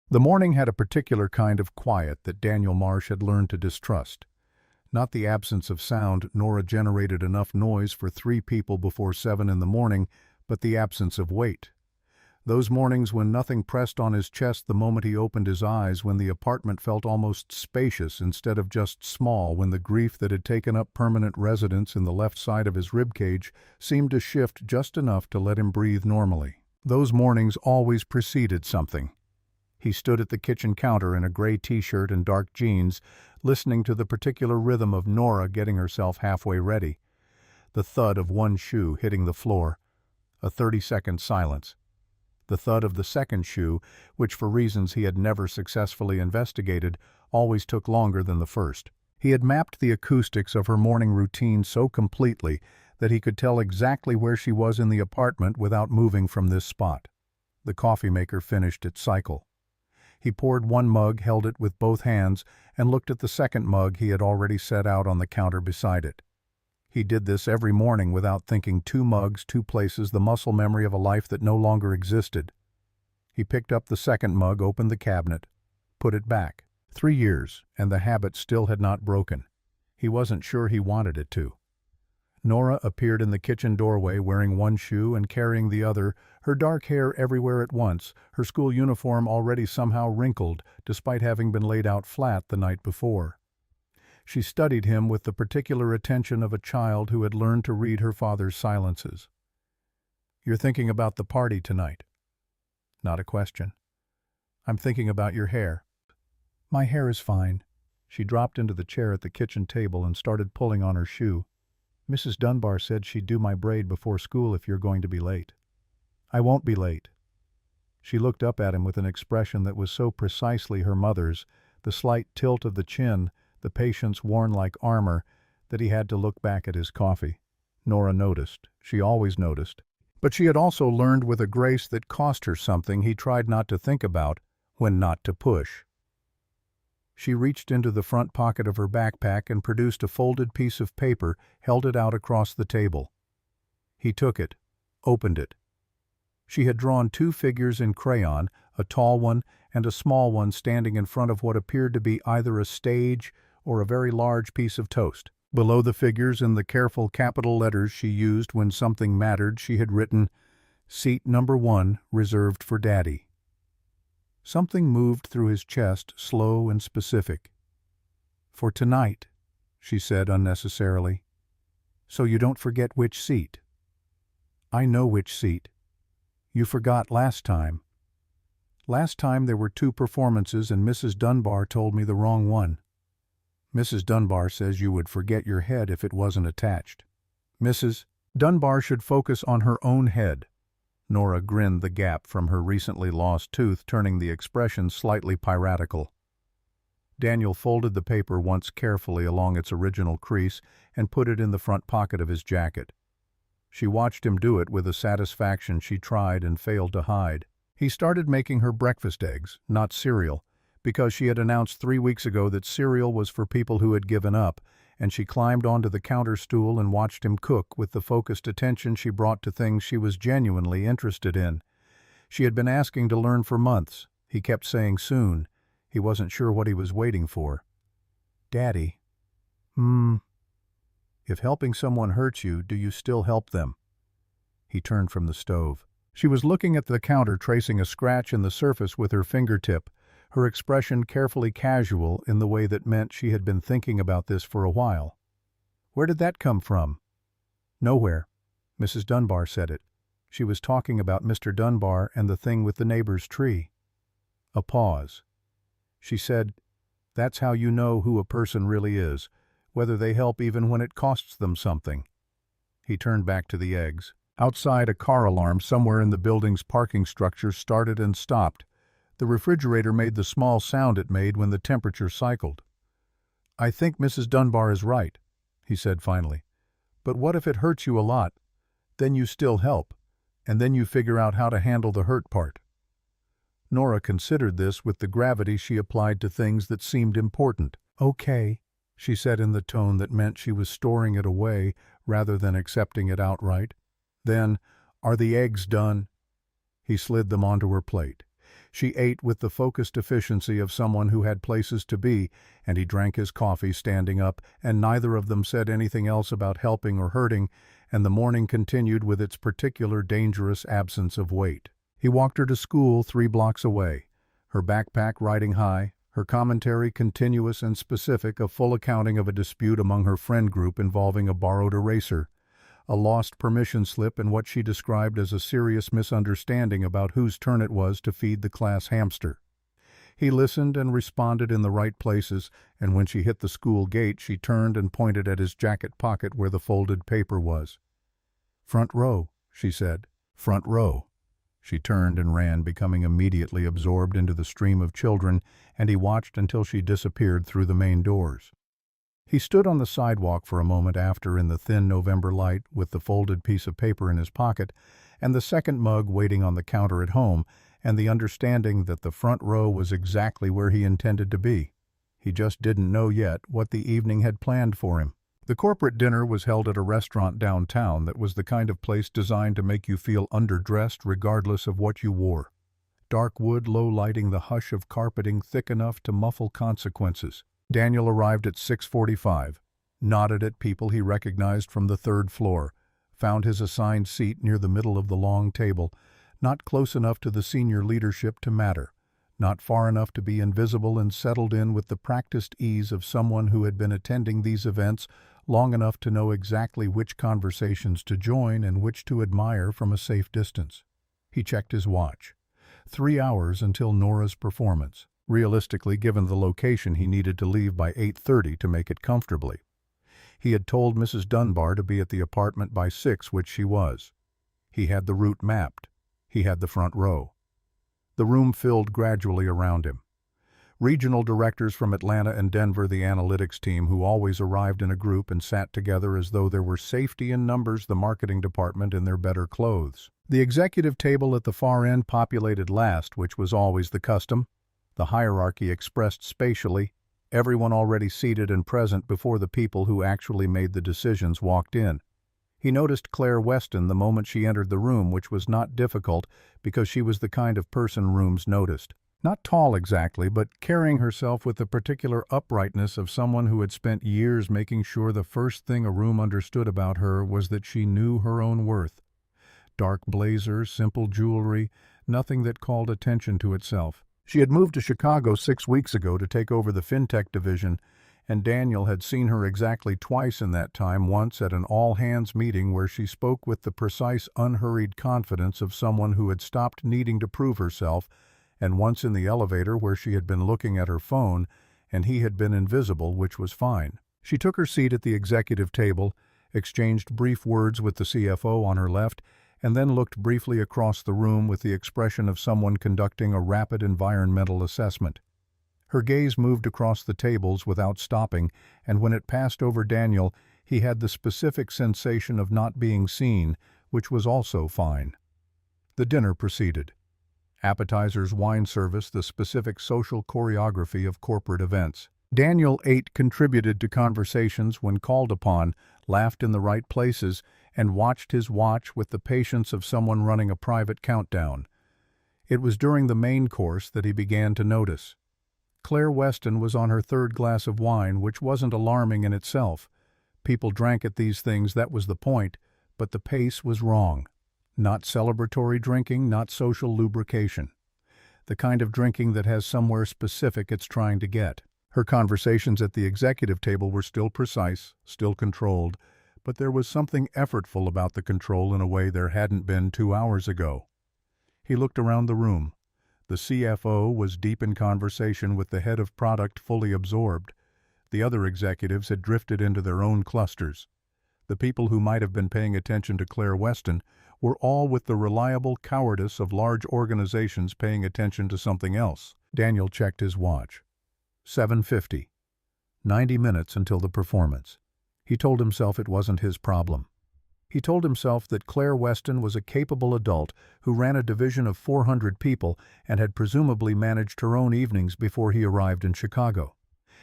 The morning had a particular kind of quiet that Daniel Marsh had learned to distrust. Not the absence of sound. Nora generated enough noise for 3 people before 7 in the morning, but the absence of weight. Those mornings when nothing pressed on his chest the moment he opened his eyes, when the apartment felt almost spacious instead of just small, when the grief that had taken up permanent residence in the left side of his ribcage seemed to shift just enough to let him breathe normally. Those mornings always preceded something. He stood at the kitchen counter in a gray t-shirt and dark jeans, listening to the particular rhythm of Nora getting herself halfway ready. The thud of one shoe hitting the floor. A 30-second silence. The thud of the second shoe, which for reasons he had never successfully investigated, always took longer than the first. He had mapped the acoustics of her morning routine so completely that he could tell exactly where she was in the apartment without moving from this spot. The coffee maker finished its cycle. He poured one mug, held it with both hands, and looked at the second mug he had already set out on the counter beside it. He did this every morning without thinking. 2 mugs, 2 places, the muscle memory of a life that no longer existed. He picked up the second mug, opened the cabinet, put it back. 3 years, and the habit still had not broken. He wasn't sure he wanted it to. Nora appeared in the kitchen doorway wearing one shoe and carrying the other, her dark hair everywhere at once, her school uniform already somehow wrinkled despite having been laid out flat the night before. She studied him with the particular attention of a child who had learned to read her father's silences. "You're thinking about the party tonight?" Not a question. "I'm thinking about your hair." "My hair is fine." She dropped into the chair at the kitchen table and started pulling on her shoe. "Mrs. Dunbar said she'd do my braid before school if you're going to be late." "I won't be late." She looked up at him with an expression that was so precisely her mother's, the slight tilt of the chin, the patience worn like armor, that he had to look back at his coffee. Nora noticed. She always noticed. But she had also learned with a grace that cost her something he tried not to think about, when not to push. She reached into the front pocket of her backpack and produced a folded piece of paper, held it out across the table. He took it, opened it. She had drawn 2 figures in crayon, a tall one and a small one standing in front of what appeared to be either a stage or a very large piece of toast. Below the figures, in the careful capital letters she used when something mattered, she had written, "Seat number 1, reserved for Daddy." Something moved through his chest, slow and specific. "For tonight," she said unnecessarily. "So you don't forget which seat." "I know which seat. You forgot last time. Last time there were 2 performances and Mrs. Dunbar told me the wrong one. Mrs. Dunbar says you would forget your head if it wasn't attached. Mrs. Dunbar should focus on her own head." Nora grinned the gap from her recently lost tooth, turning the expression slightly piratical. Daniel folded the paper once carefully along its original crease and put it in the front pocket of his jacket. She watched him do it with a satisfaction she tried and failed to hide. He started making her breakfast eggs, not cereal, because she had announced 3 weeks ago that cereal was for people who had given up, and she climbed onto the counter stool and watched him cook with the focused attention she brought to things she was genuinely interested in. She had been asking to learn for months. He kept saying soon. He wasn't sure what he was waiting for. "Daddy." "If helping someone hurts you, do you still help them?" He turned from the stove. She was looking at the counter, tracing a scratch in the surface with her fingertip, her expression carefully casual in the way that meant she had been thinking about this for a while. "Where did that come from?" "Nowhere. Mrs. Dunbar said it. She was talking about Mr. Dunbar and the thing with the neighbor's tree." A pause. She said, "That's how you know who a person really is, whether they help even when it costs them something." He turned back to the eggs. Outside, a car alarm somewhere in the building's parking structure started and stopped. The refrigerator made the small sound it made when the temperature cycled. "I think Mrs. Dunbar is right," he said finally. "But what if it hurts you a lot? Then you still help, and then you figure out how to handle the hurt part." Nora considered this with the gravity she applied to things that seemed important. "Okay," she said in the tone that meant she was storing it away rather than accepting it outright. Then, "Are the eggs done?" He slid them onto her plate. She ate with the focused efficiency of someone who had places to be, and he drank his coffee standing up, and neither of them said anything else about helping or hurting, and the morning continued with its particular dangerous absence of weight. He walked her to school 3 blocks away, her backpack riding high, her commentary continuous and specific, a full accounting of a dispute among her friend group involving a borrowed eraser, a lost permission slip, and what she described as a serious misunderstanding about whose turn it was to feed the class hamster. He listened and responded in the right places, and when she hit the school gate, she turned and pointed at his jacket pocket where the folded paper was. "Front row," she said. "Front row." She turned and ran, becoming immediately absorbed into the stream of children, and he watched until she disappeared through the main doors. He stood on the sidewalk for a moment after in the thin November light with the folded piece of paper in his pocket and the second mug waiting on the counter at home, and the understanding that the front row was exactly where he intended to be. He just didn't know yet what the evening had planned for him. The corporate dinner was held at a restaurant downtown that was the kind of place designed to make you feel underdressed regardless of what you wore. Dark wood low lighting, the hush of carpeting thick enough to muffle consequences. Daniel arrived at 6:45, nodded at people he recognized from the 3rd floor, found his assigned seat near the middle of the long table, not close enough to the senior leadership to matter, not far enough to be invisible, and settled in with the practiced ease of someone who had been attending these events long enough to know exactly which conversations to join and which to admire from a safe distance. He checked his watch. 3 hours until Nora's performance. Realistically, given the location, he needed to leave by 8:30 to make it comfortably. He had told Mrs. Dunbar to be at the apartment by 6, which she was. He had the route mapped. He had the front row. The room filled gradually around him. Regional directors from Atlanta and Denver, the analytics team, who always arrived in a group and sat together as though there were safety in numbers, the marketing department in their better clothes. The executive table at the far end populated last, which was always the custom. The hierarchy expressed spatially, everyone already seated and present before the people who actually made the decisions walked in. He noticed Claire Weston the moment she entered the room, which was not difficult because she was the kind of person rooms noticed. Not tall exactly, but carrying herself with the particular uprightness of someone who had spent years making sure the first thing a room understood about her was that she knew her own worth. Dark blazer, simple jewelry, nothing that called attention to itself. She had moved to Chicago 6 weeks ago to take over the fintech division, and Daniel had seen her exactly twice in that time, once at an all-hands meeting where she spoke with the precise, unhurried confidence of someone who had stopped needing to prove herself, and once in the elevator where she had been looking at her phone, and he had been invisible, which was fine. She took her seat at the executive table, exchanged brief words with the CFO on her left, and then looked briefly across the room with the expression of someone conducting a rapid environmental assessment. Her gaze moved across the tables without stopping, and when it passed over Daniel, he had the specific sensation of not being seen, which was also fine. The dinner proceeded. Appetizers, wine service, the specific social choreography of corporate events. Daniel ate, contributed to conversations when called upon, laughed in the right places, and watched his watch with the patience of someone running a private countdown. It was during the main course that he began to notice. Claire Weston was on her 3rd glass of wine, which wasn't alarming in itself. People drank at these things, that was the point, but the pace was wrong. Not celebratory drinking, not social lubrication. The kind of drinking that has somewhere specific it's trying to get. Her conversations at the executive table were still precise, still controlled, but there was something effortful about the control in a way there hadn't been 2 hours ago. He looked around the room. The CFO was deep in conversation with the head of product, fully absorbed. The other executives had drifted into their own clusters. The people who might have been paying attention to Claire Weston were all with the reliable cowardice of large organizations paying attention to something else. Daniel checked his watch. 7:50. 90 minutes until the performance. He told himself it wasn't his problem. He told himself that Claire Weston was a capable adult who ran a division of 400 people and had presumably managed her own evenings before he arrived in Chicago.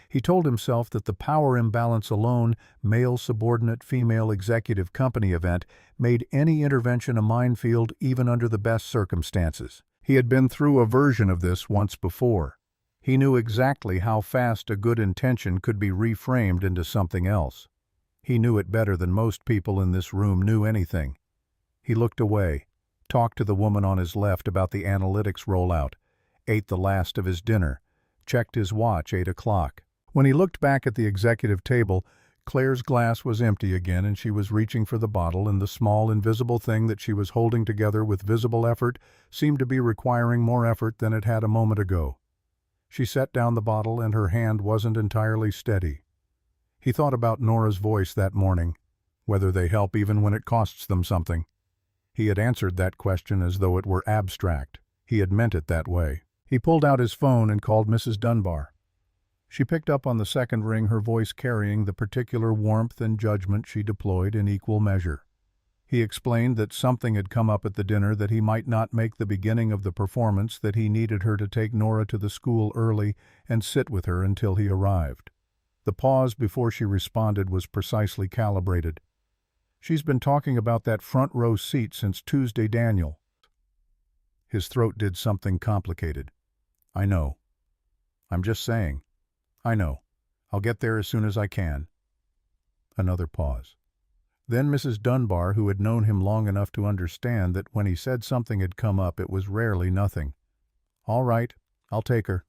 He told himself that the power imbalance alone, male subordinate female executive company event, made any intervention a minefield even under the best circumstances. He had been through a version of this once before. He knew exactly how fast a good intention could be reframed into something else. He knew it better than most people in this room knew anything. He looked away, talked to the woman on his left about the analytics rollout, ate the last of his dinner, checked his watch, 8 o'clock. When he looked back at the executive table, Claire's glass was empty again and she was reaching for the bottle, and the small, invisible thing that she was holding together with visible effort seemed to be requiring more effort than it had a moment ago. She set down the bottle and her hand wasn't entirely steady. He thought about Nora's voice that morning, whether they help even when it costs them something. He had answered that question as though it were abstract. He had meant it that way. He pulled out his phone and called Mrs. Dunbar. She picked up on the second ring, her voice carrying the particular warmth and judgment she deployed in equal measure. He explained that something had come up at the dinner, that he might not make the beginning of the performance, that he needed her to take Nora to the school early and sit with her until he arrived. The pause before she responded was precisely calibrated. "She's been talking about that front row seat since Tuesday, Daniel." His throat did something complicated. "I know. I'm just saying. I know. I'll get there as soon as I can." Another pause. Then Mrs. Dunbar, who had known him long enough to understand that when he said something had come up, it was rarely nothing. "All right, I'll take her."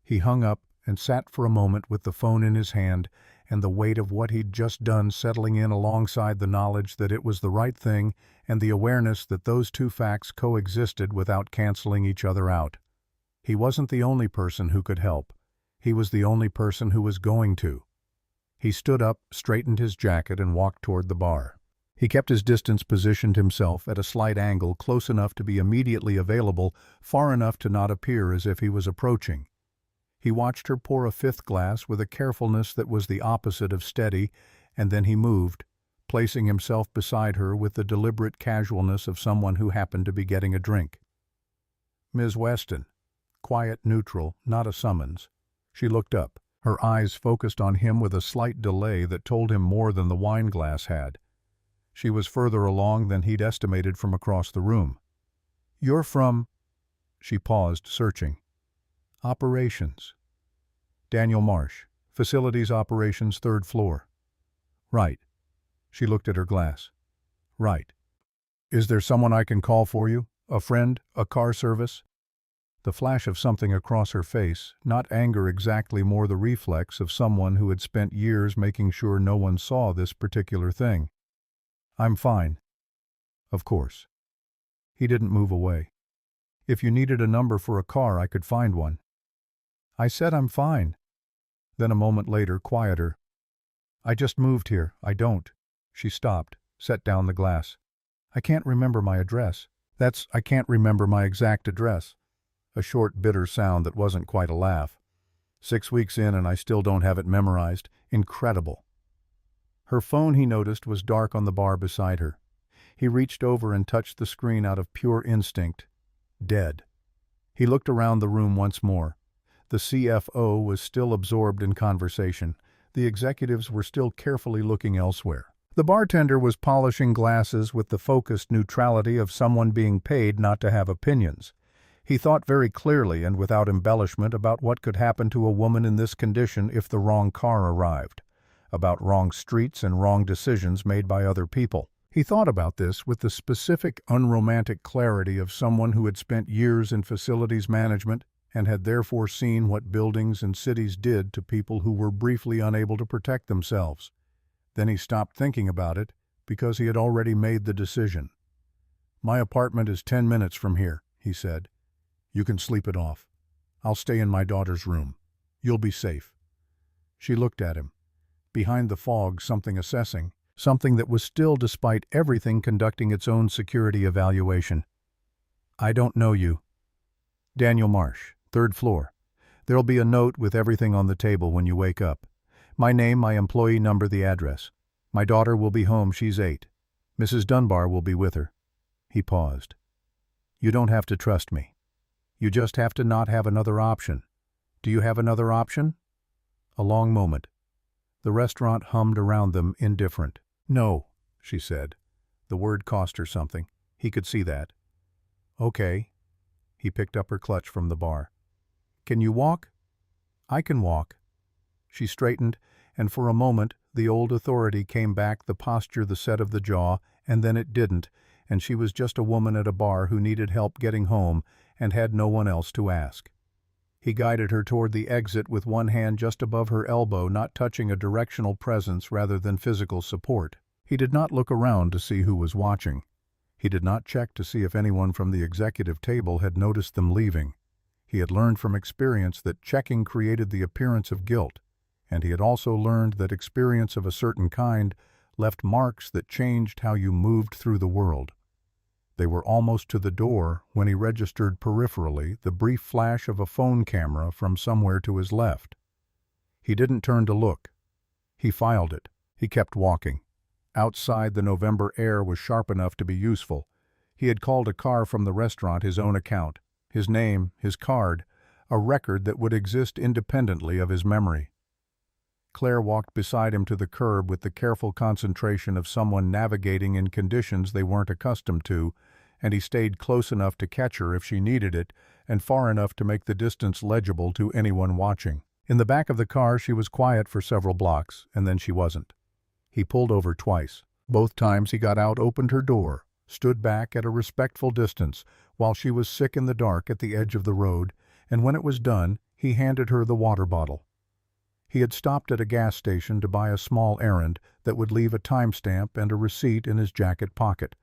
He hung up and sat for a moment with the phone in his hand and the weight of what he'd just done settling in alongside the knowledge that it was the right thing and the awareness that those two facts coexisted without canceling each other out. He wasn't the only person who could help. He was the only person who was going to. He stood up, straightened his jacket, and walked toward the bar. He kept his distance, positioned himself at a slight angle, close enough to be immediately available, far enough to not appear as if he was approaching. He watched her pour a fifth glass with a carefulness that was the opposite of steady, and then he moved, placing himself beside her with the deliberate casualness of someone who happened to be getting a drink. "Ms. Weston." Quiet, neutral, not a summons. She looked up, her eyes focused on him with a slight delay that told him more than the wine glass had. She was further along than he'd estimated from across the room. "You're from—" She paused, searching. "Operations." "Daniel Marsh. Facilities operations, 3rd floor." "Right." She looked at her glass. "Right. Is there someone I can call for you? A friend? A car service?" The flash of something across her face, not anger exactly, more the reflex of someone who had spent years making sure no one saw this particular thing. "I'm fine." "Of course." He didn't move away. "If you needed a number for a car, I could find one." "I said I'm fine." Then a moment later, quieter. "I just moved here. I don't." She stopped, set down the glass. "I can't remember my address." I can't remember my exact address." A short, bitter sound that wasn't quite a laugh. 6 weeks in and I still don't have it memorized. Incredible." Her phone, he noticed, was dark on the bar beside her. He reached over and touched the screen out of pure instinct. Dead. He looked around the room once more. The CFO was still absorbed in conversation. The executives were still carefully looking elsewhere. The bartender was polishing glasses with the focused neutrality of someone being paid not to have opinions. He thought very clearly and without embellishment about what could happen to a woman in this condition if the wrong car arrived, about wrong streets and wrong decisions made by other people. He thought about this with the specific, unromantic clarity of someone who had spent years in facilities management and had therefore seen what buildings and cities did to people who were briefly unable to protect themselves. Then he stopped thinking about it because he had already made the decision. "My apartment is 10 minutes from here," he said. "You can sleep it off. I'll stay in my daughter's room. You'll be safe." She looked at him. Behind the fog, something assessing, something that was still, despite everything, conducting its own security evaluation. "I don't know you." "Daniel Marsh, 3rd floor. There'll be a note with everything on the table when you wake up. My name, my employee number, the address. My daughter will be home, she's 8. Mrs. Dunbar will be with her." He paused. "You don't have to trust me. You just have to not have another option. Do you have another option?" A long moment. The restaurant hummed around them, indifferent. "No," she said. The word cost her something. He could see that. "Okay." He picked up her clutch from the bar. "Can you walk?" "I can walk." She straightened, and for a moment the old authority came back, the posture, the set of the jaw, and then it didn't, and she was just a woman at a bar who needed help getting home and had no one else to ask. He guided her toward the exit with one hand just above her elbow, not touching, a directional presence rather than physical support. He did not look around to see who was watching. He did not check to see if anyone from the executive table had noticed them leaving. He had learned from experience that checking created the appearance of guilt, and he had also learned that experience of a certain kind left marks that changed how you moved through the world. They were almost to the door when he registered peripherally the brief flash of a phone camera from somewhere to his left. He didn't turn to look. He filed it. He kept walking. Outside, the November air was sharp enough to be useful. He had called a car from the restaurant, his own account, his name, his card, a record that would exist independently of his memory. Claire walked beside him to the curb with the careful concentration of someone navigating in conditions they weren't accustomed to, and he stayed close enough to catch her if she needed it, and far enough to make the distance legible to anyone watching. In the back of the car she was quiet for several blocks, and then she wasn't. He pulled over twice. Both times he got out, opened her door, stood back at a respectful distance while she was sick in the dark at the edge of the road, and when it was done, he handed her the water bottle. He had stopped at a gas station to buy a small errand that would leave a timestamp and a receipt in his jacket pocket,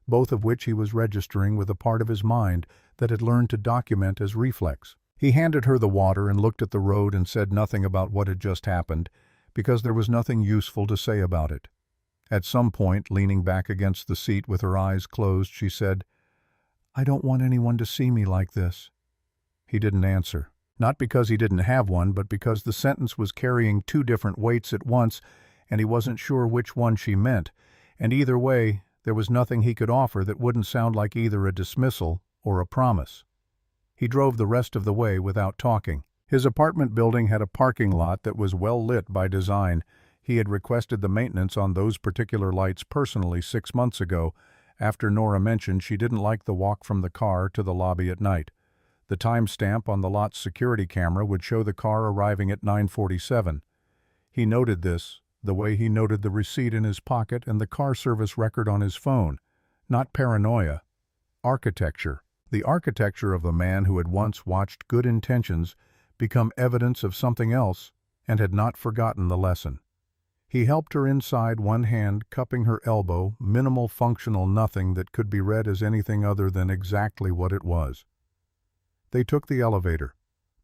both of which he was registering with a part of his mind that had learned to document as reflex. He handed her the water and looked at the road and said nothing about what had just happened, because there was nothing useful to say about it. At some point, leaning back against the seat with her eyes closed, she said, "I don't want anyone to see me like this." He didn't answer. Not because he didn't have one, but because the sentence was carrying two different weights at once, and he wasn't sure which one she meant, and either way, there was nothing he could offer that wouldn't sound like either a dismissal or a promise. He drove the rest of the way without talking. His apartment building had a parking lot that was well lit by design. He had requested the maintenance on those particular lights personally 6 months ago, after Nora mentioned she didn't like the walk from the car to the lobby at night. The timestamp on the lot's security camera would show the car arriving at 9:47. He noted this, the way he noted the receipt in his pocket and the car service record on his phone. Not paranoia. Architecture. The architecture of the man who had once watched good intentions become evidence of something else and had not forgotten the lesson. He helped her inside, one hand cupping her elbow, minimal functional nothing that could be read as anything other than exactly what it was. They took the elevator.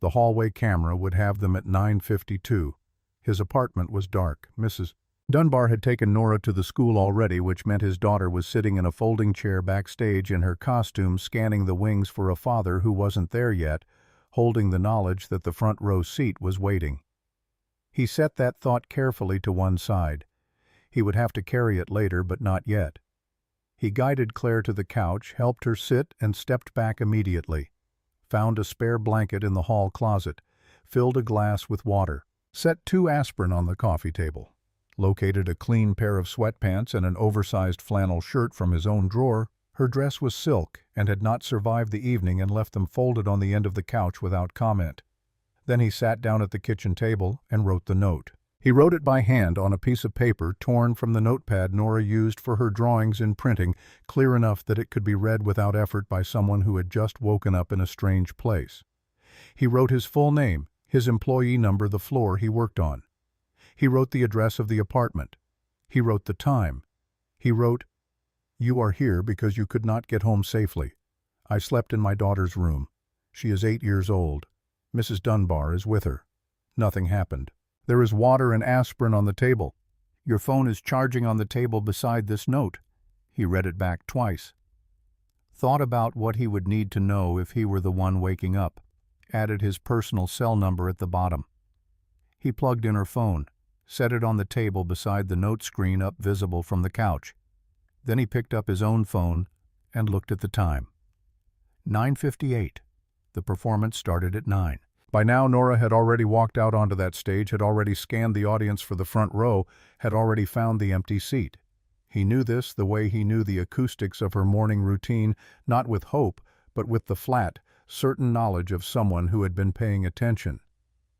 The hallway camera would have them at 9:52. His apartment was dark. Mrs. Dunbar had taken Nora to the school already, which meant his daughter was sitting in a folding chair backstage in her costume, scanning the wings for a father who wasn't there yet, holding the knowledge that the front row seat was waiting. He set that thought carefully to one side. He would have to carry it later, but not yet. He guided Claire to the couch, helped her sit, and stepped back immediately. Found a spare blanket in the hall closet, filled a glass with water, set 2 aspirin on the coffee table, located a clean pair of sweatpants and an oversized flannel shirt from his own drawer. Her dress was silk and had not survived the evening, and left them folded on the end of the couch without comment. Then he sat down at the kitchen table and wrote the note. He wrote it by hand on a piece of paper torn from the notepad Nora used for her drawings in printing, clear enough that it could be read without effort by someone who had just woken up in a strange place. He wrote his full name, his employee number, the floor he worked on. He wrote the address of the apartment. He wrote the time. He wrote, "You are here because you could not get home safely. I slept in my daughter's room. She is 8 years old. Mrs. Dunbar is with her. Nothing happened. There is water and aspirin on the table. Your phone is charging on the table beside this note." He read it back twice. Thought about what he would need to know if he were the one waking up. Added his personal cell number at the bottom. He plugged in her phone, set it on the table beside the note screen up visible from the couch. Then he picked up his own phone and looked at the time. 9:58. The performance started at 9. By now, Nora had already walked out onto that stage, had already scanned the audience for the front row, had already found the empty seat. He knew this the way he knew the acoustics of her morning routine, not with hope, but with the flat, certain knowledge of someone who had been paying attention.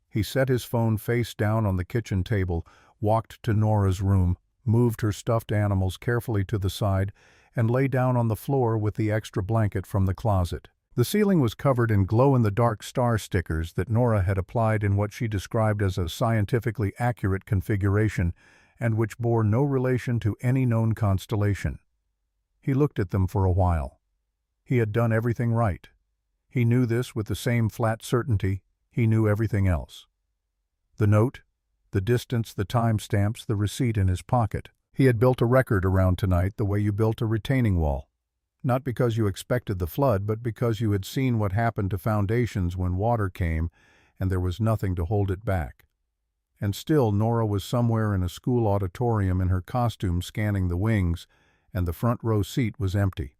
He set his phone face down on the kitchen table, walked to Nora's room, moved her stuffed animals carefully to the side, and lay down on the floor with the extra blanket from the closet. The ceiling was covered in glow-in-the-dark star stickers that Nora had applied in what she described as a scientifically accurate configuration and which bore no relation to any known constellation. He looked at them for a while. He had done everything right. He knew this with the same flat certainty he knew everything else. The note, the distance, the timestamps, the receipt in his pocket. He had built a record around tonight the way you built a retaining wall. Not because you expected the flood, but because you had seen what happened to foundations when water came and there was nothing to hold it back. And still Nora was somewhere in a school auditorium in her costume scanning the wings, and the front row seat was empty.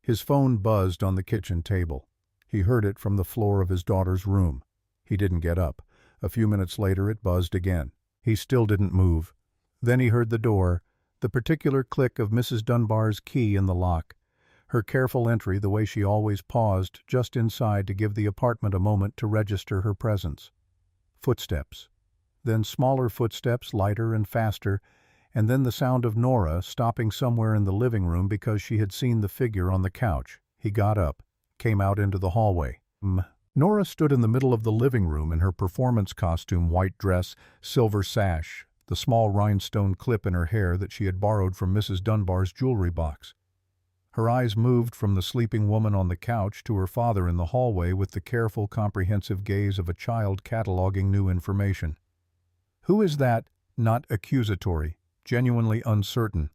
His phone buzzed on the kitchen table. He heard it from the floor of his daughter's room. He didn't get up. A few minutes later it buzzed again. He still didn't move. Then he heard the door, the particular click of Mrs. Dunbar's key in the lock, her careful entry the way she always paused just inside to give the apartment a moment to register her presence. Footsteps. Then smaller footsteps, lighter and faster, and then the sound of Nora stopping somewhere in the living room because she had seen the figure on the couch. He got up, came out into the hallway. Nora stood in the middle of the living room in her performance costume, white dress, silver sash, the small rhinestone clip in her hair that she had borrowed from Mrs. Dunbar's jewelry box. Her eyes moved from the sleeping woman on the couch to her father in the hallway with the careful, comprehensive gaze of a child cataloging new information. "Who is that?" Not accusatory, genuinely uncertain.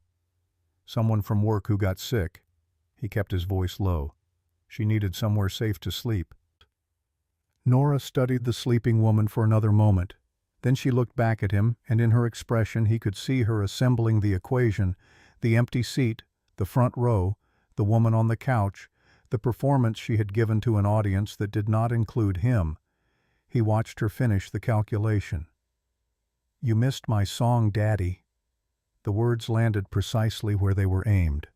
"Someone from work who got sick." He kept his voice low. "She needed somewhere safe to sleep." Nora studied the sleeping woman for another moment. Then she looked back at him, and in her expression he could see her assembling the equation, the empty seat, the front row, the woman on the couch, the performance she had given to an audience that did not include him. He watched her finish the calculation. "You missed my song, Daddy." The words landed precisely where they were aimed.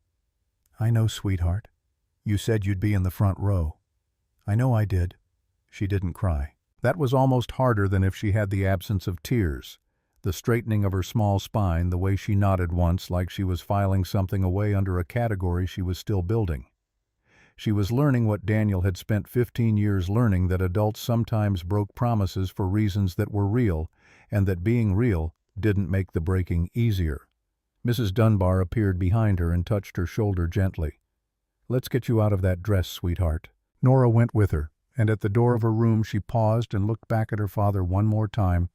"I know, sweetheart. You said you'd be in the front row." "I know I did." She didn't cry. That was almost harder than if she had the absence of tears. The straightening of her small spine, the way she nodded once like she was filing something away under a category she was still building. She was learning what Daniel had spent 15 years learning, that adults sometimes broke promises for reasons that were real, and that being real didn't make the breaking easier. Mrs. Dunbar appeared behind her and touched her shoulder gently. "Let's get you out of that dress, sweetheart." Nora went with her, and at the door of her room she paused and looked back at her father one more time,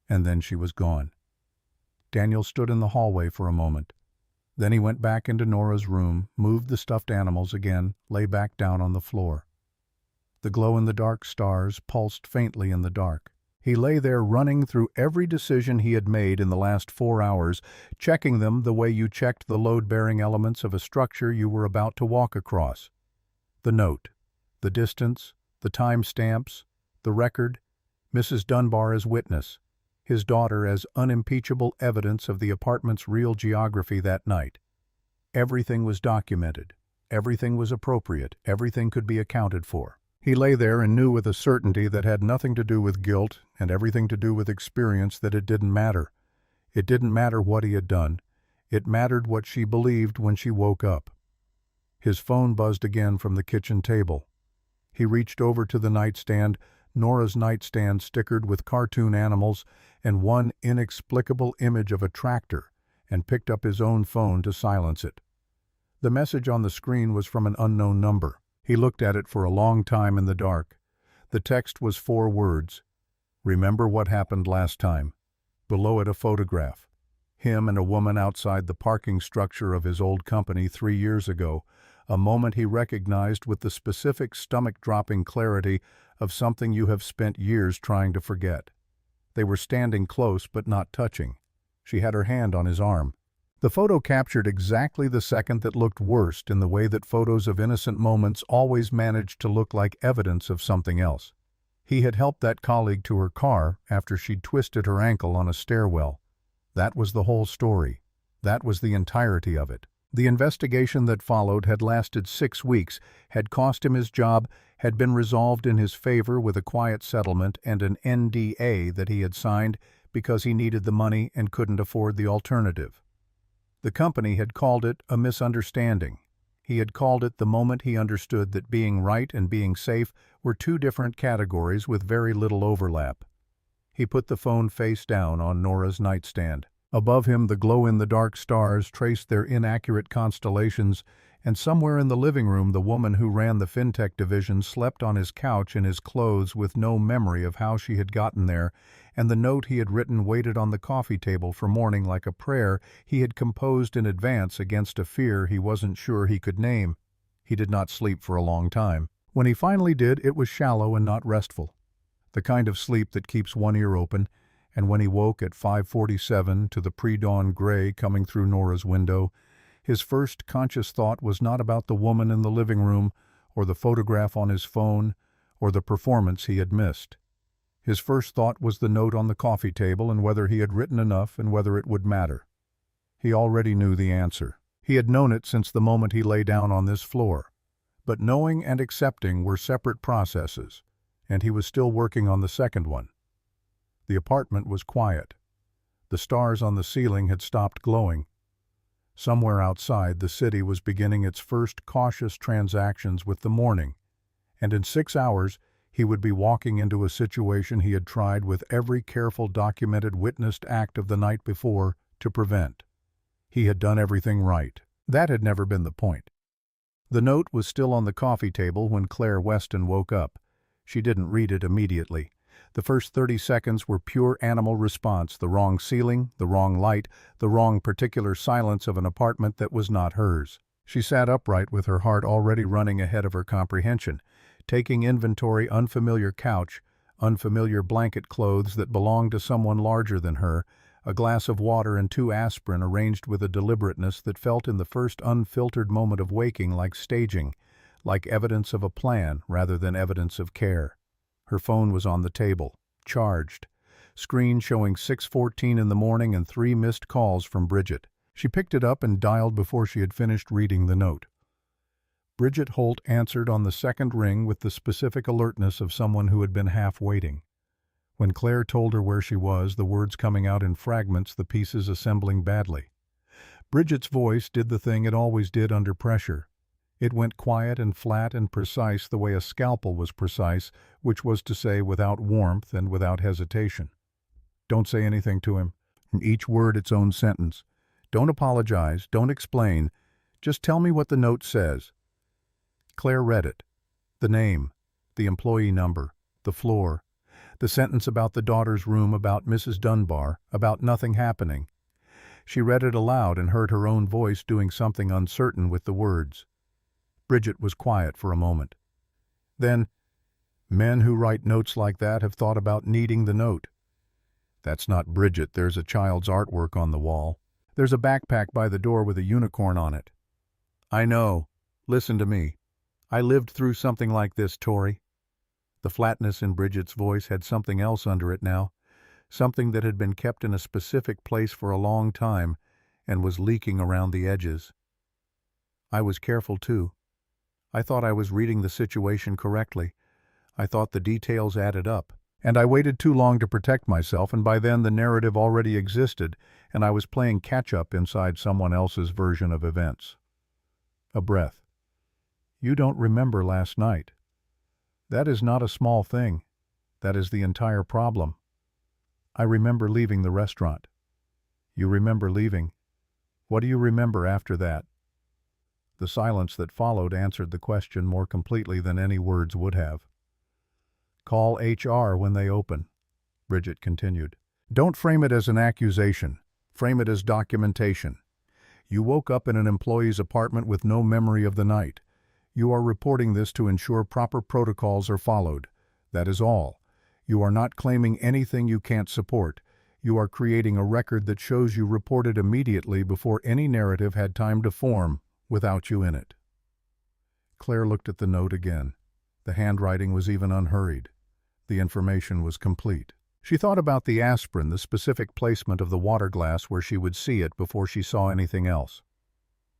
and then she was gone. Daniel stood in the hallway for a moment. Then he went back into Nora's room, moved the stuffed animals again, lay back down on the floor. The glow-in-the-dark stars pulsed faintly in the dark. He lay there running through every decision he had made in the last 4 hours, checking them the way you checked the load-bearing elements of a structure you were about to walk across. The note, the distance, the timestamps, the record, Mrs. Dunbar as witness, his daughter as unimpeachable evidence of the apartment's real geography that night. Everything was documented. Everything was appropriate. Everything could be accounted for. He lay there and knew with a certainty that had nothing to do with guilt and everything to do with experience that it didn't matter. It didn't matter what he had done. It mattered what she believed when she woke up. His phone buzzed again from the kitchen table. He reached over to the nightstand, Nora's nightstand stickered with cartoon animals and one inexplicable image of a tractor, and picked up his own phone to silence it. The message on the screen was from an unknown number. He looked at it for a long time in the dark. The text was 4 words. "Remember what happened last time." Below it a photograph. Him and a woman outside the parking structure of his old company 3 years ago, a moment he recognized with the specific stomach-dropping clarity of something you have spent years trying to forget. They were standing close but not touching. She had her hand on his arm. The photo captured exactly the second that looked worst in the way that photos of innocent moments always managed to look like evidence of something else. He had helped that colleague to her car after she'd twisted her ankle on a stairwell. That was the whole story. That was the entirety of it. The investigation that followed had lasted 6 weeks, had cost him his job, had been resolved in his favor with a quiet settlement and an NDA that he had signed because he needed the money and couldn't afford the alternative. The company had called it a misunderstanding. He had called it the moment he understood that being right and being safe were two different categories with very little overlap. He put the phone face down on Nora's nightstand. Above him, the glow-in-the-dark stars traced their inaccurate constellations, and somewhere in the living room the woman who ran the fintech division slept on his couch in his clothes with no memory of how she had gotten there, and the note he had written waited on the coffee table for morning like a prayer he had composed in advance against a fear he wasn't sure he could name. He did not sleep for a long time. When he finally did, it was shallow and not restful. The kind of sleep that keeps one ear open, and when he woke at 5:47 to the pre-dawn gray coming through Nora's window, his first conscious thought was not about the woman in the living room, or the photograph on his phone, or the performance he had missed. His first thought was the note on the coffee table and whether he had written enough and whether it would matter. He already knew the answer. He had known it since the moment he lay down on this floor. But knowing and accepting were separate processes, and he was still working on the second one. The apartment was quiet. The stars on the ceiling had stopped glowing. Somewhere outside, the city was beginning its first cautious transactions with the morning, and in 6 hours he would be walking into a situation he had tried with every careful documented witnessed act of the night before to prevent. He had done everything right. That had never been the point. The note was still on the coffee table when Claire Weston woke up. She didn't read it immediately. The first 30 seconds were pure animal response, the wrong ceiling, the wrong light, the wrong particular silence of an apartment that was not hers. She sat upright with her heart already running ahead of her comprehension, taking inventory unfamiliar couch, unfamiliar blanket clothes that belonged to someone larger than her, a glass of water and 2 aspirin arranged with a deliberateness that felt in the first unfiltered moment of waking like staging, like evidence of a plan rather than evidence of care. Her phone was on the table, charged. Screen showing 6:14 in the morning and 3 missed calls from Bridget. She picked it up and dialed before she had finished reading the note. Bridget Holt answered on the second ring with the specific alertness of someone who had been half waiting. When Claire told her where she was, the words coming out in fragments, the pieces assembling badly. Bridget's voice did the thing it always did under pressure. It went quiet and flat and precise the way a scalpel was precise, which was to say without warmth and without hesitation. Don't say anything to him. Each word its own sentence. Don't apologize, don't explain. Just tell me what the note says. Claire read it. The name, the employee number, the floor, the sentence about the daughter's room, about Mrs. Dunbar, about nothing happening. She read it aloud and heard her own voice doing something uncertain with the words. Bridget was quiet for a moment. Then, men who write notes like that have thought about needing the note. That's not Bridget, there's a child's artwork on the wall. There's a backpack by the door with a unicorn on it. I know. Listen to me. I lived through something like this, Tori. The flatness in Bridget's voice had something else under it now, something that had been kept in a specific place for a long time and was leaking around the edges. I was careful too. I thought I was reading the situation correctly. I thought the details added up. And I waited too long to protect myself, and by then the narrative already existed, and I was playing catch-up inside someone else's version of events. A breath. You don't remember last night. That is not a small thing. That is the entire problem. I remember leaving the restaurant. You remember leaving. What do you remember after that? The silence that followed answered the question more completely than any words would have. Call HR when they open, Bridget continued. Don't frame it as an accusation. Frame it as documentation. You woke up in an employee's apartment with no memory of the night. You are reporting this to ensure proper protocols are followed. That is all. You are not claiming anything you can't support. You are creating a record that shows you reported immediately before any narrative had time to form, without you in it. Claire looked at the note again. The handwriting was even unhurried. The information was complete. She thought about the aspirin, the specific placement of the water glass where she would see it before she saw anything else.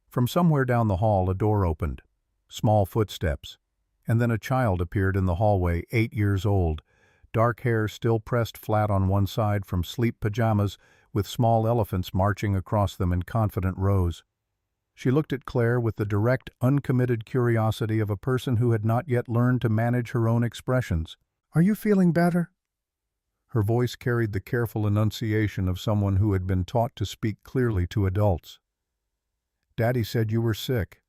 From somewhere down the hall a door opened. Small footsteps. And then a child appeared in the hallway, 8 years old. Dark hair still pressed flat on one side from sleep pajamas, with small elephants marching across them in confident rows. She looked at Claire with the direct, uncommitted curiosity of a person who had not yet learned to manage her own expressions. "Are you feeling better?" Her voice carried the careful enunciation of someone who had been taught to speak clearly to adults. "Daddy said you were sick."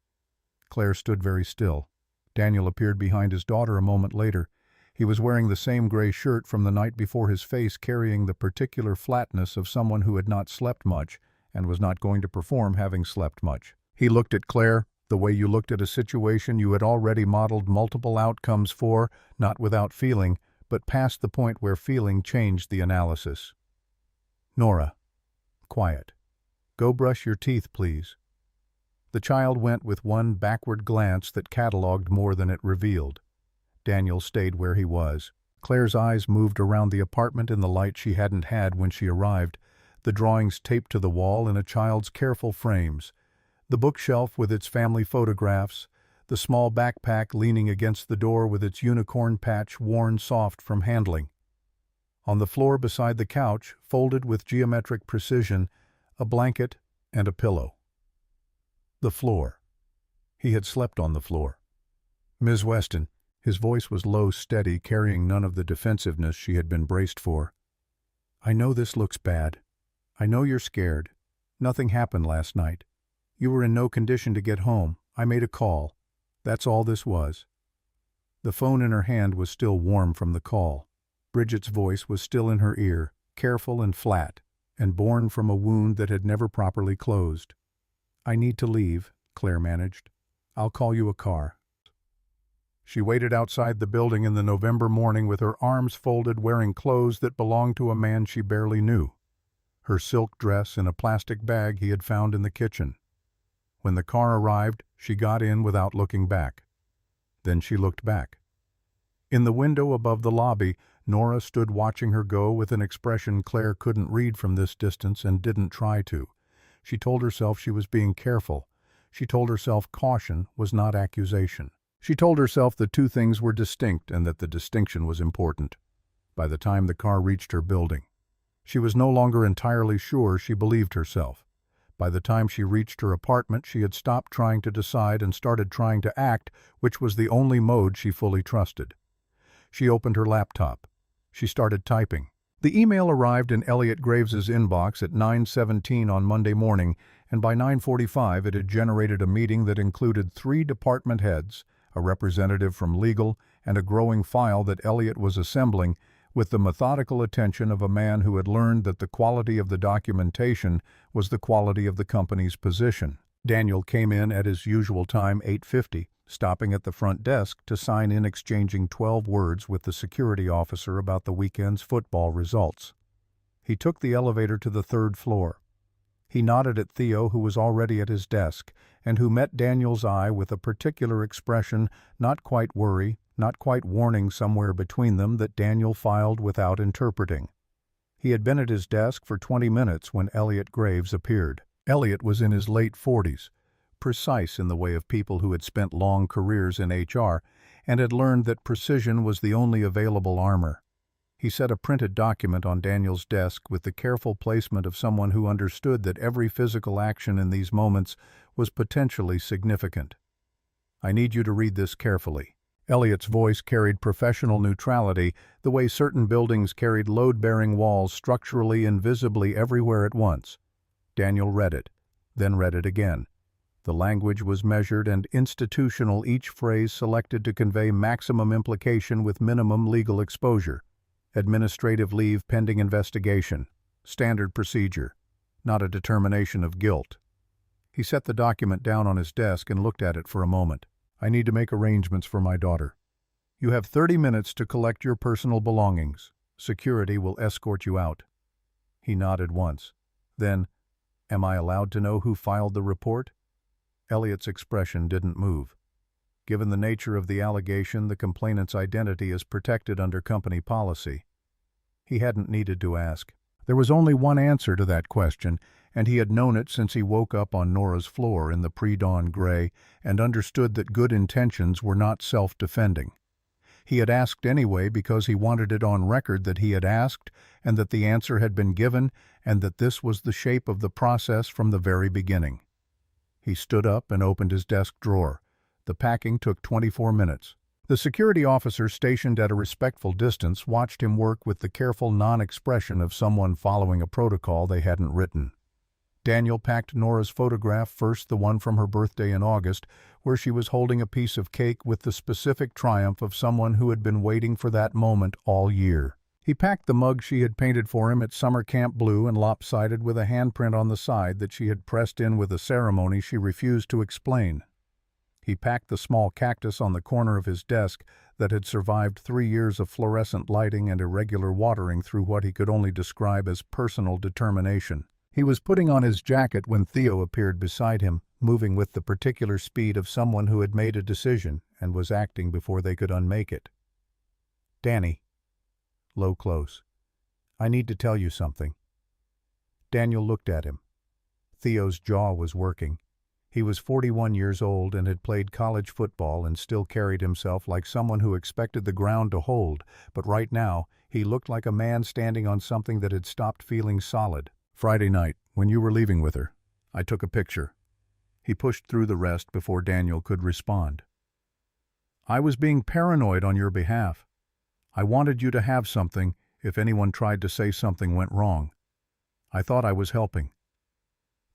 Claire stood very still. Daniel appeared behind his daughter a moment later. He was wearing the same gray shirt from the night before, his face carrying the particular flatness of someone who had not slept much and was not going to perform having slept much. He looked at Claire the way you looked at a situation you had already modeled multiple outcomes for, not without feeling, but past the point where feeling changed the analysis. "Nora, quiet. Go brush your teeth, please." The child went with one backward glance that catalogued more than it revealed. Daniel stayed where he was. Claire's eyes moved around the apartment in the light she hadn't had when she arrived, the drawings taped to the wall in a child's careful frames, the bookshelf with its family photographs, the small backpack leaning against the door with its unicorn patch worn soft from handling. On the floor beside the couch, folded with geometric precision, a blanket and a pillow. The floor. He had slept on the floor. "Ms. Weston," his voice was low, steady, carrying none of the defensiveness she had been braced for. "I know this looks bad. I know you're scared. Nothing happened last night. You were in no condition to get home. I made a call. That's all this was." The phone in her hand was still warm from the call. Bridget's voice was still in her ear, careful and flat, and born from a wound that had never properly closed. "I need to leave," Claire managed. "I'll call you a car." She waited outside the building in the November morning with her arms folded, wearing clothes that belonged to a man she barely knew. Her silk dress in a plastic bag he had found in the kitchen. When the car arrived, she got in without looking back. Then she looked back. In the window above the lobby, Nora stood watching her go with an expression Claire couldn't read from this distance and didn't try to. She told herself she was being careful. She told herself caution was not accusation. She told herself the two things were distinct and that the distinction was important. By the time the car reached her building, she was no longer entirely sure she believed herself. By the time she reached her apartment, she had stopped trying to decide and started trying to act, which was the only mode she fully trusted. She opened her laptop. She started typing. The email arrived in Elliot Graves's inbox at 9:17 on Monday morning, and by 9:45 it had generated a meeting that included 3 department heads, a representative from legal, and a growing file that Elliot was assembling with the methodical attention of a man who had learned that the quality of the documentation was the quality of the company's position. Daniel came in at his usual time, 8:50, stopping at the front desk to sign in, exchanging 12 words with the security officer about the weekend's football results. He took the elevator to the 3rd floor. He nodded at Theo, who was already at his desk, and who met Daniel's eye with a particular expression, not quite worry, not quite warning, somewhere between them, that Daniel filed without interpreting. He had been at his desk for 20 minutes when Elliot Graves appeared. Elliot was in his late 40s, precise in the way of people who had spent long careers in HR and had learned that precision was the only available armor. He set a printed document on Daniel's desk with the careful placement of someone who understood that every physical action in these moments was potentially significant. "I need you to read this carefully." Elliot's voice carried professional neutrality, the way certain buildings carried load-bearing walls structurally and visibly everywhere at once. Daniel read it, then read it again. The language was measured and institutional, each phrase selected to convey maximum implication with minimum legal exposure. Administrative leave pending investigation. Standard procedure. Not a determination of guilt. He set the document down on his desk and looked at it for a moment. "I need to make arrangements for my daughter. You have 30 minutes to collect your personal belongings. Security will escort you out." He nodded once. Then, "Am I allowed to know who filed the report?" Elliot's expression didn't move. Given the nature of the allegation, the complainant's identity is protected under company policy. He hadn't needed to ask. There was only one answer to that question, and he had known it since he woke up on Nora's floor in the pre-dawn gray and understood that good intentions were not self-defending. He had asked anyway because he wanted it on record that he had asked and that the answer had been given and that this was the shape of the process from the very beginning. He stood up and opened his desk drawer. The packing took 24 minutes. The security officer stationed at a respectful distance watched him work with the careful non-expression of someone following a protocol they hadn't written. Daniel packed Nora's photograph, first the one from her birthday in August, where she was holding a piece of cake with the specific triumph of someone who had been waiting for that moment all year. He packed the mug she had painted for him at summer camp blue and lopsided with a handprint on the side that she had pressed in with a ceremony she refused to explain. He packed the small cactus on the corner of his desk that had survived 3 years of fluorescent lighting and irregular watering through what he could only describe as personal determination. He was putting on his jacket when Theo appeared beside him, moving with the particular speed of someone who had made a decision and was acting before they could unmake it. "Danny." Low close. "I need to tell you something." Daniel looked at him. Theo's jaw was working. He was 41 years old and had played college football and still carried himself like someone who expected the ground to hold, but right now he looked like a man standing on something that had stopped feeling solid. "Friday night, when you were leaving with her, I took a picture." He pushed through the rest before Daniel could respond. "I was being paranoid on your behalf. I wanted you to have something if anyone tried to say something went wrong. I thought I was helping."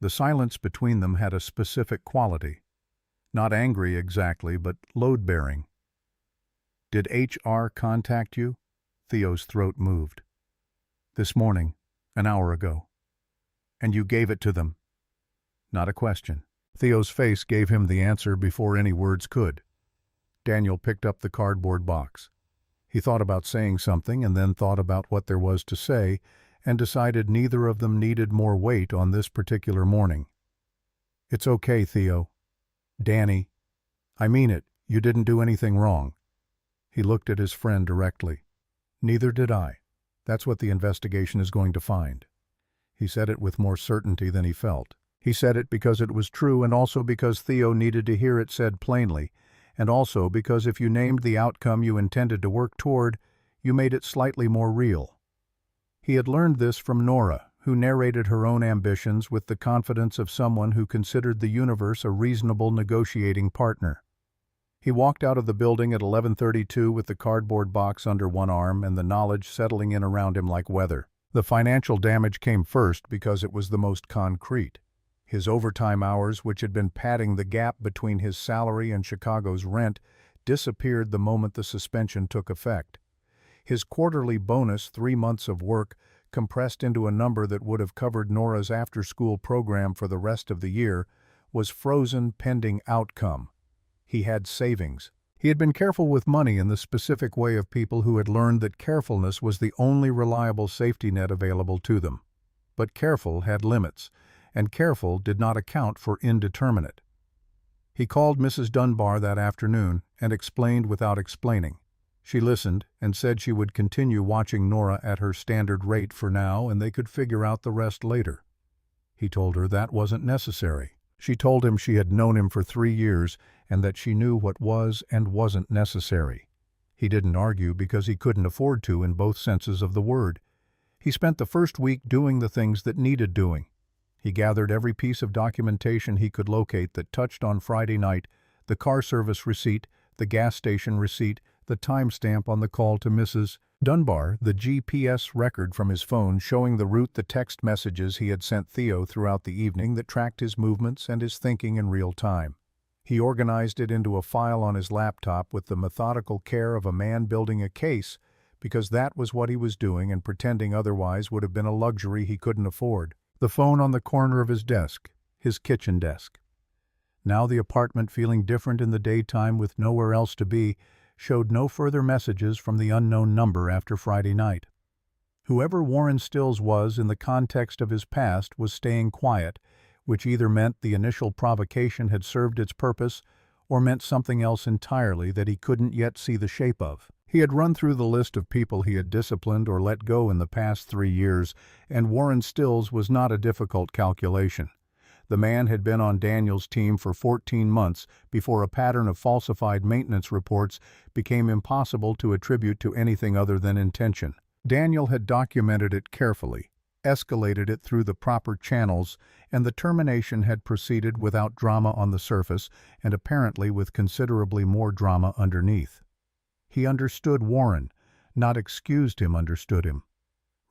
The silence between them had a specific quality. Not angry exactly, but load-bearing. "Did HR contact you?" Theo's throat moved. "This morning, an hour ago." "And you gave it to them?" Not a question. Theo's face gave him the answer before any words could. Daniel picked up the cardboard box. He thought about saying something and then thought about what there was to say and decided neither of them needed more weight on this particular morning. "It's okay, Theo." "Danny, I mean it. You didn't do anything wrong." He looked at his friend directly. "Neither did I. That's what the investigation is going to find." He said it with more certainty than he felt. He said it because it was true and also because Theo needed to hear it said plainly, and also because if you named the outcome you intended to work toward, you made it slightly more real. He had learned this from Nora, who narrated her own ambitions with the confidence of someone who considered the universe a reasonable negotiating partner. He walked out of the building at 11:32 with the cardboard box under one arm and the knowledge settling in around him like weather. The financial damage came first because it was the most concrete. His overtime hours, which had been padding the gap between his salary and Chicago's rent, disappeared the moment the suspension took effect. His quarterly bonus, 3 months of work, compressed into a number that would have covered Nora's after-school program for the rest of the year, was frozen pending outcome. He had savings. He had been careful with money in the specific way of people who had learned that carefulness was the only reliable safety net available to them. But careful had limits, and careful did not account for indeterminate. He called Mrs. Dunbar that afternoon and explained without explaining. She listened and said she would continue watching Nora at her standard rate for now and they could figure out the rest later. He told her that wasn't necessary. She told him she had known him for 3 years and that she knew what was and wasn't necessary. He didn't argue because he couldn't afford to in both senses of the word. He spent the first week doing the things that needed doing. He gathered every piece of documentation he could locate that touched on Friday night, the car service receipt, the gas station receipt, the timestamp on the call to Mrs. Dunbar, the GPS record from his phone showing the route the text messages he had sent Theo throughout the evening that tracked his movements and his thinking in real time. He organized it into a file on his laptop with the methodical care of a man building a case, because that was what he was doing and pretending otherwise would have been a luxury he couldn't afford. The phone on the corner of his desk, his kitchen desk. Now the apartment, feeling different in the daytime with nowhere else to be, showed no further messages from the unknown number after Friday night. Whoever Warren Stills was in the context of his past was staying quiet, which either meant the initial provocation had served its purpose or meant something else entirely that he couldn't yet see the shape of. He had run through the list of people he had disciplined or let go in the past 3 years, and Warren Stills was not a difficult calculation. The man had been on Daniel's team for 14 months before a pattern of falsified maintenance reports became impossible to attribute to anything other than intention. Daniel had documented it carefully, escalated it through the proper channels, and the termination had proceeded without drama on the surface and apparently with considerably more drama underneath. He understood Warren, not excused him, understood him.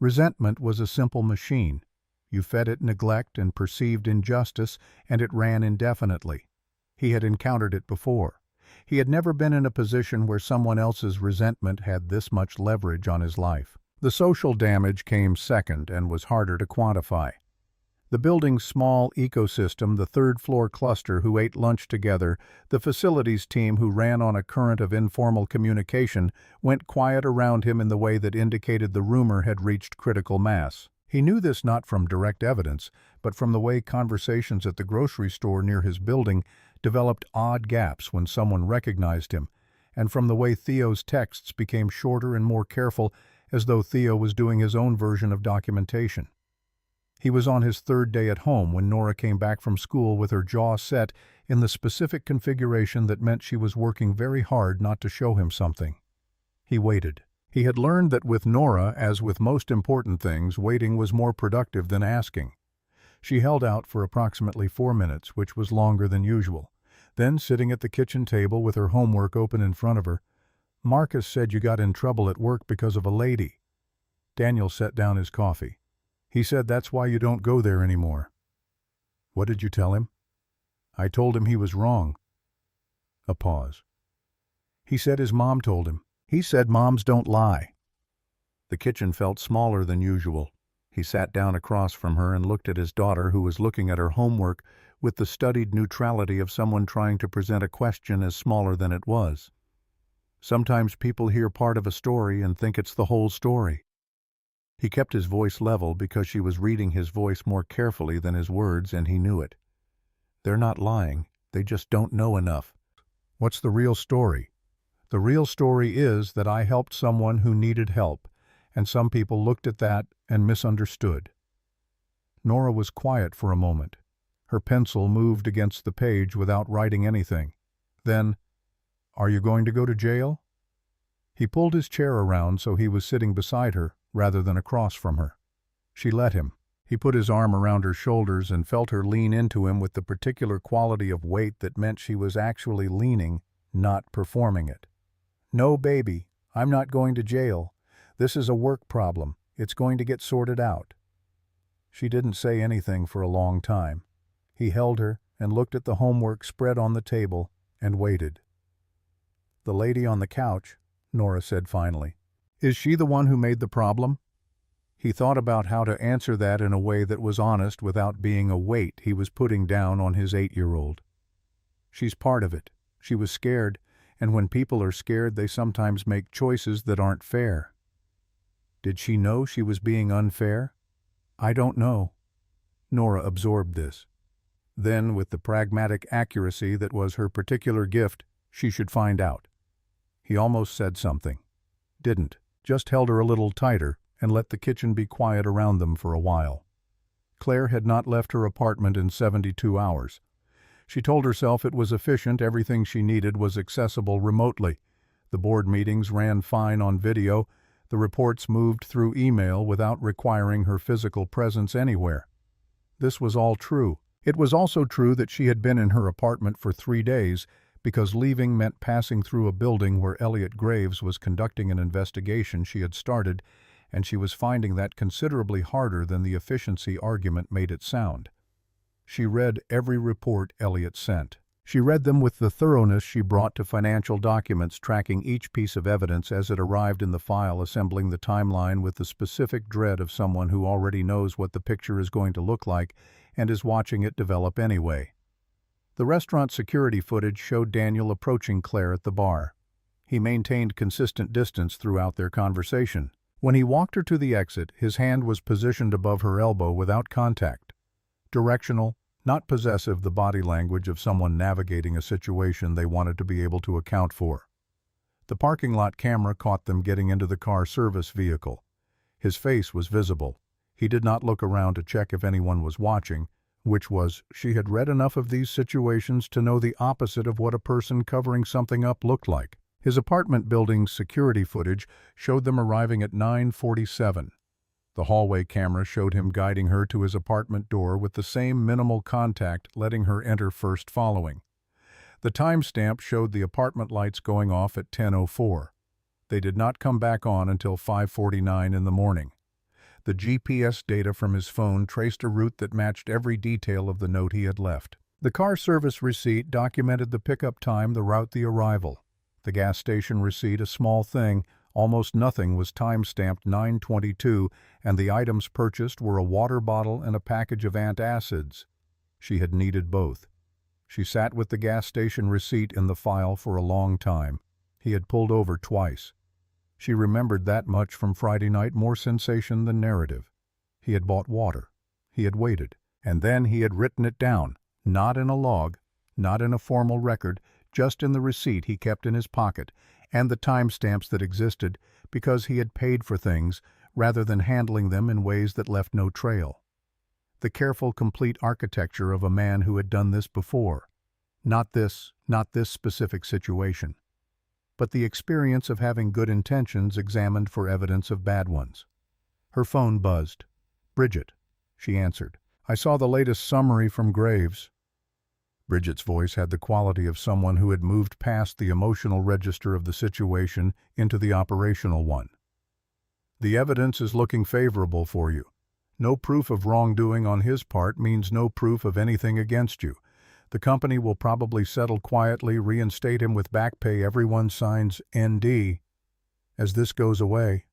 Resentment was a simple machine. You fed it neglect and perceived injustice, and it ran indefinitely. He had encountered it before. He had never been in a position where someone else's resentment had this much leverage on his life. The social damage came second and was harder to quantify. The building's small ecosystem, the third-floor cluster who ate lunch together, the facilities team who ran on a current of informal communication, went quiet around him in the way that indicated the rumor had reached critical mass. He knew this not from direct evidence, but from the way conversations at the grocery store near his building developed odd gaps when someone recognized him, and from the way Theo's texts became shorter and more careful, as though Theo was doing his own version of documentation. He was on his third day at home when Nora came back from school with her jaw set in the specific configuration that meant she was working very hard not to show him something. He waited. He had learned that with Nora, as with most important things, waiting was more productive than asking. She held out for approximately 4 minutes, which was longer than usual. Then, sitting at the kitchen table with her homework open in front of her, "Marcus said you got in trouble at work because of a lady." Daniel set down his coffee. "He said that's why you don't go there anymore." "What did you tell him?" "I told him he was wrong." A pause. "He said his mom told him. He said moms don't lie." The kitchen felt smaller than usual. He sat down across from her and looked at his daughter, who was looking at her homework with the studied neutrality of someone trying to present a question as smaller than it was. Sometimes people hear part of a story and think it's the whole story. He kept his voice level because she was reading his voice more carefully than his words, and he knew it. They're not lying. They just don't know enough. What's the real story? The real story is that I helped someone who needed help, and some people looked at that and misunderstood. Nora was quiet for a moment. Her pencil moved against the page without writing anything. Then, "Are you going to go to jail?" He pulled his chair around so he was sitting beside her, rather than across from her. She let him. He put his arm around her shoulders and felt her lean into him with the particular quality of weight that meant she was actually leaning, not performing it. "No, baby, I'm not going to jail. This is a work problem. It's going to get sorted out." She didn't say anything for a long time. He held her and looked at the homework spread on the table and waited. "The lady on the couch," Nora said finally. "Is she the one who made the problem?" He thought about how to answer that in a way that was honest without being a weight he was putting down on his 8-year-old. "She's part of it. She was scared, and when people are scared they sometimes make choices that aren't fair." Did she know she was being unfair? "I don't know." Nora absorbed this. Then, with the pragmatic accuracy that was her particular gift, she should find out. He almost said something. Didn't. Just held her a little tighter and let the kitchen be quiet around them for a while. Claire had not left her apartment in 72 hours. She told herself it was efficient, everything she needed was accessible remotely. The board meetings ran fine on video, the reports moved through email without requiring her physical presence anywhere. This was all true. It was also true that she had been in her apartment for 3 days, because leaving meant passing through a building where Elliot Graves was conducting an investigation she had started, and she was finding that considerably harder than the efficiency argument made it sound. She read every report Elliot sent. She read them with the thoroughness she brought to financial documents, tracking each piece of evidence as it arrived in the file, assembling the timeline with the specific dread of someone who already knows what the picture is going to look like and is watching it develop anyway. The restaurant security footage showed Daniel approaching Claire at the bar. He maintained consistent distance throughout their conversation. When he walked her to the exit, his hand was positioned above her elbow without contact. Directional, not possessive, the body language of someone navigating a situation they wanted to be able to account for. The parking lot camera caught them getting into the car service vehicle. His face was visible. He did not look around to check if anyone was watching, she had read enough of these situations to know the opposite of what a person covering something up looked like. His apartment building's security footage showed them arriving at 9:47. The hallway camera showed him guiding her to his apartment door with the same minimal contact, letting her enter first following. The timestamp showed the apartment lights going off at 10:04. They did not come back on until 5:49 in the morning. The GPS data from his phone traced a route that matched every detail of the note he had left. The car service receipt documented the pickup time, the route, the arrival. The gas station receipt, a small thing, almost nothing, was time-stamped 9:22, and the items purchased were a water bottle and a package of antacids. She had needed both. She sat with the gas station receipt in the file for a long time. He had pulled over twice. She remembered that much from Friday night, more sensation than narrative. He had bought water. He had waited. And then he had written it down, not in a log, not in a formal record, just in the receipt he kept in his pocket, and the timestamps that existed, because he had paid for things, rather than handling them in ways that left no trail. The careful, complete architecture of a man who had done this before. Not this specific situation, but the experience of having good intentions examined for evidence of bad ones. Her phone buzzed. "Bridget," she answered. "I saw the latest summary from Graves." Bridget's voice had the quality of someone who had moved past the emotional register of the situation into the operational one. "The evidence is looking favorable for you. No proof of wrongdoing on his part means no proof of anything against you. The company will probably settle quietly, reinstate him with back pay. Everyone signs ND as this goes away."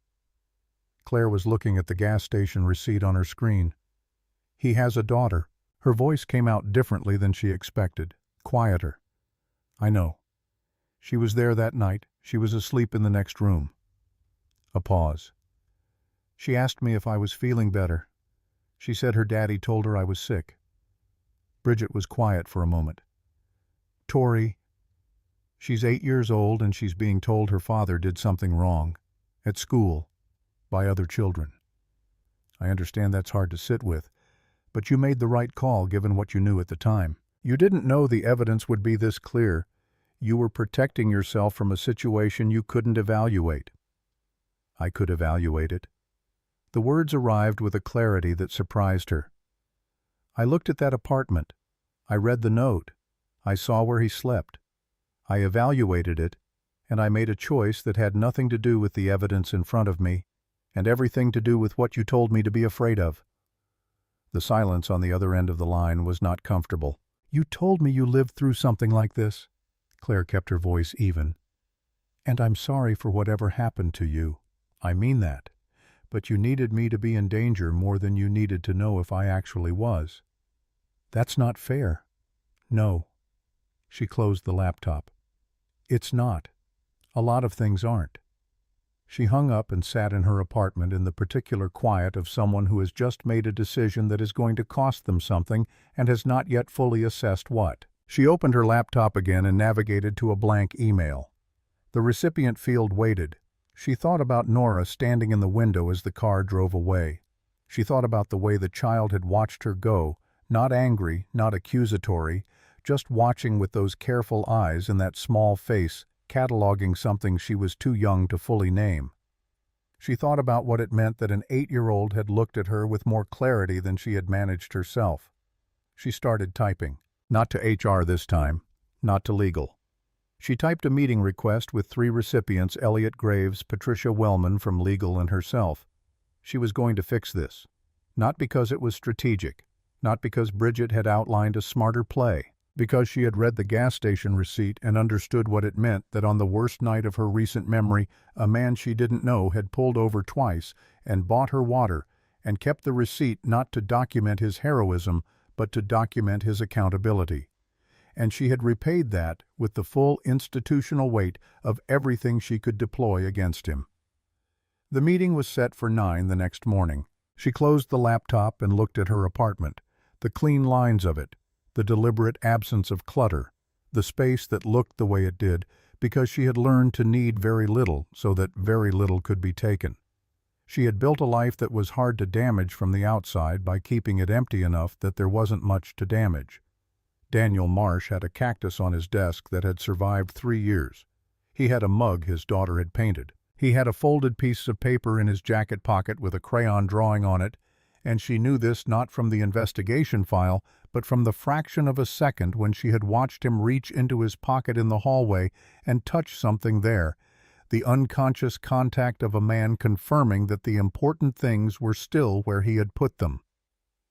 Claire was looking at the gas station receipt on her screen. "He has a daughter." Her voice came out differently than she expected, quieter. "I know. She was there that night. She was asleep in the next room." A pause. "She asked me if I was feeling better. She said her daddy told her I was sick." Bridget was quiet for a moment. "Tori, she's 8 years old and she's being told her father did something wrong, at school, by other children. I understand that's hard to sit with, but you made the right call given what you knew at the time. You didn't know the evidence would be this clear. You were protecting yourself from a situation you couldn't evaluate." "I could evaluate it." The words arrived with a clarity that surprised her. "I looked at that apartment. I read the note. I saw where he slept. I evaluated it, and I made a choice that had nothing to do with the evidence in front of me, and everything to do with what you told me to be afraid of." The silence on the other end of the line was not comfortable. "You told me you lived through something like this." Claire kept her voice even. "And I'm sorry for whatever happened to you. I mean that. But you needed me to be in danger more than you needed to know if I actually was. That's not fair." "No." She closed the laptop. "It's not. A lot of things aren't." She hung up and sat in her apartment in the particular quiet of someone who has just made a decision that is going to cost them something and has not yet fully assessed what. She opened her laptop again and navigated to a blank email. The recipient field waited. She thought about Nora standing in the window as the car drove away. She thought about the way the child had watched her go, not angry, not accusatory, just watching with those careful eyes and that small face, cataloging something she was too young to fully name. She thought about what it meant that an 8-year-old had looked at her with more clarity than she had managed herself. She started typing. Not to HR this time, not to legal. She typed a meeting request with 3 recipients: Elliot Graves, Patricia Wellman from legal, and herself. She was going to fix this. Not because it was strategic, not because Bridget had outlined a smarter play, because she had read the gas station receipt and understood what it meant that on the worst night of her recent memory, a man she didn't know had pulled over twice and bought her water and kept the receipt not to document his heroism, but to document his accountability. And she had repaid that with the full institutional weight of everything she could deploy against him. The meeting was set for 9 the next morning. She closed the laptop and looked at her apartment, the clean lines of it, the deliberate absence of clutter, the space that looked the way it did because she had learned to need very little so that very little could be taken. She had built a life that was hard to damage from the outside by keeping it empty enough that there wasn't much to damage. Daniel Marsh had a cactus on his desk that had survived 3 years. He had a mug his daughter had painted. He had a folded piece of paper in his jacket pocket with a crayon drawing on it, and she knew this not from the investigation file, but from the fraction of a second when she had watched him reach into his pocket in the hallway and touch something there, the unconscious contact of a man confirming that the important things were still where he had put them.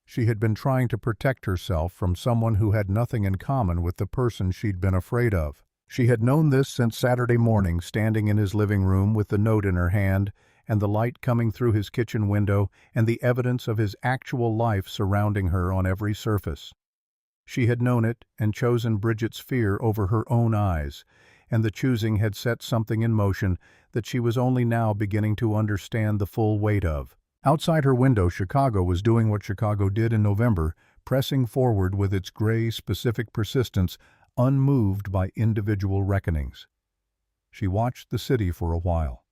She had been trying to protect herself from someone who had nothing in common with the person she'd been afraid of. She had known this since Saturday morning, standing in his living room with the note in her hand, and the light coming through his kitchen window, and the evidence of his actual life surrounding her on every surface. She had known it and chosen Bridget's fear over her own eyes, and the choosing had set something in motion that she was only now beginning to understand the full weight of. Outside her window, Chicago was doing what Chicago did in November, pressing forward with its gray, specific persistence, unmoved by individual reckonings. She watched the city for a while.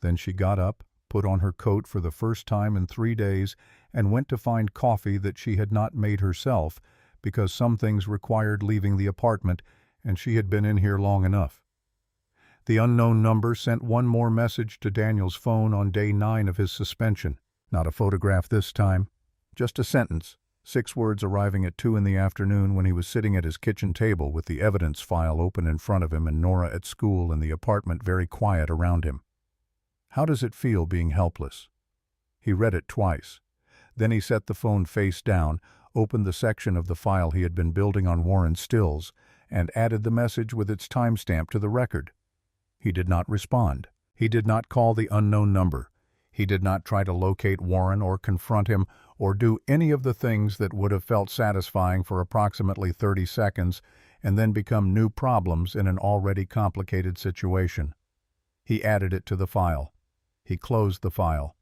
Then she got up, put on her coat for the first time in 3 days, and went to find coffee that she had not made herself, because some things required leaving the apartment, and she had been in here long enough. The unknown number sent one more message to Daniel's phone on day 9 of his suspension. Not a photograph this time, just a sentence. 6 words arriving at 2 in the afternoon when he was sitting at his kitchen table with the evidence file open in front of him and Nora at school and the apartment very quiet around him. How does it feel being helpless? He read it twice. Then he set the phone face down, opened the section of the file he had been building on Warren's stills, and added the message with its timestamp to the record. He did not respond. He did not call the unknown number. He did not try to locate Warren or confront him or do any of the things that would have felt satisfying for approximately 30 seconds and then become new problems in an already complicated situation. He added it to the file. He closed the file.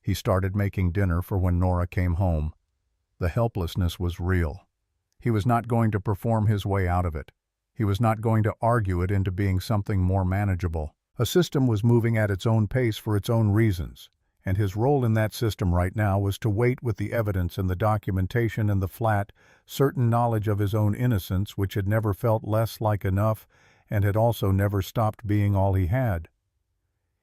He started making dinner for when Nora came home. The helplessness was real. He was not going to perform his way out of it. He was not going to argue it into being something more manageable. A system was moving at its own pace for its own reasons, and his role in that system right now was to wait with the evidence and the documentation and the flat, certain knowledge of his own innocence which had never felt less like enough and had also never stopped being all he had.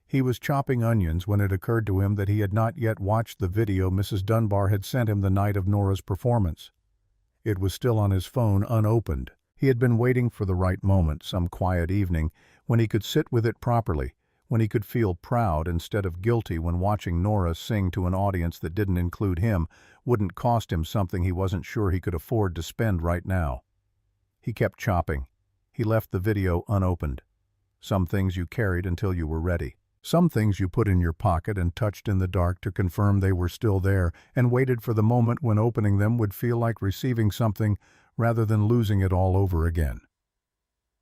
He was chopping onions when it occurred to him that he had not yet watched the video Mrs. Dunbar had sent him the night of Nora's performance. It was still on his phone, unopened. He had been waiting for the right moment, some quiet evening, when he could sit with it properly, when he could feel proud instead of guilty when watching Nora sing to an audience that didn't include him wouldn't cost him something he wasn't sure he could afford to spend right now. He kept chopping. He left the video unopened. Some things you carried until you were ready. Some things you put in your pocket and touched in the dark to confirm they were still there and waited for the moment when opening them would feel like receiving something rather than losing it all over again.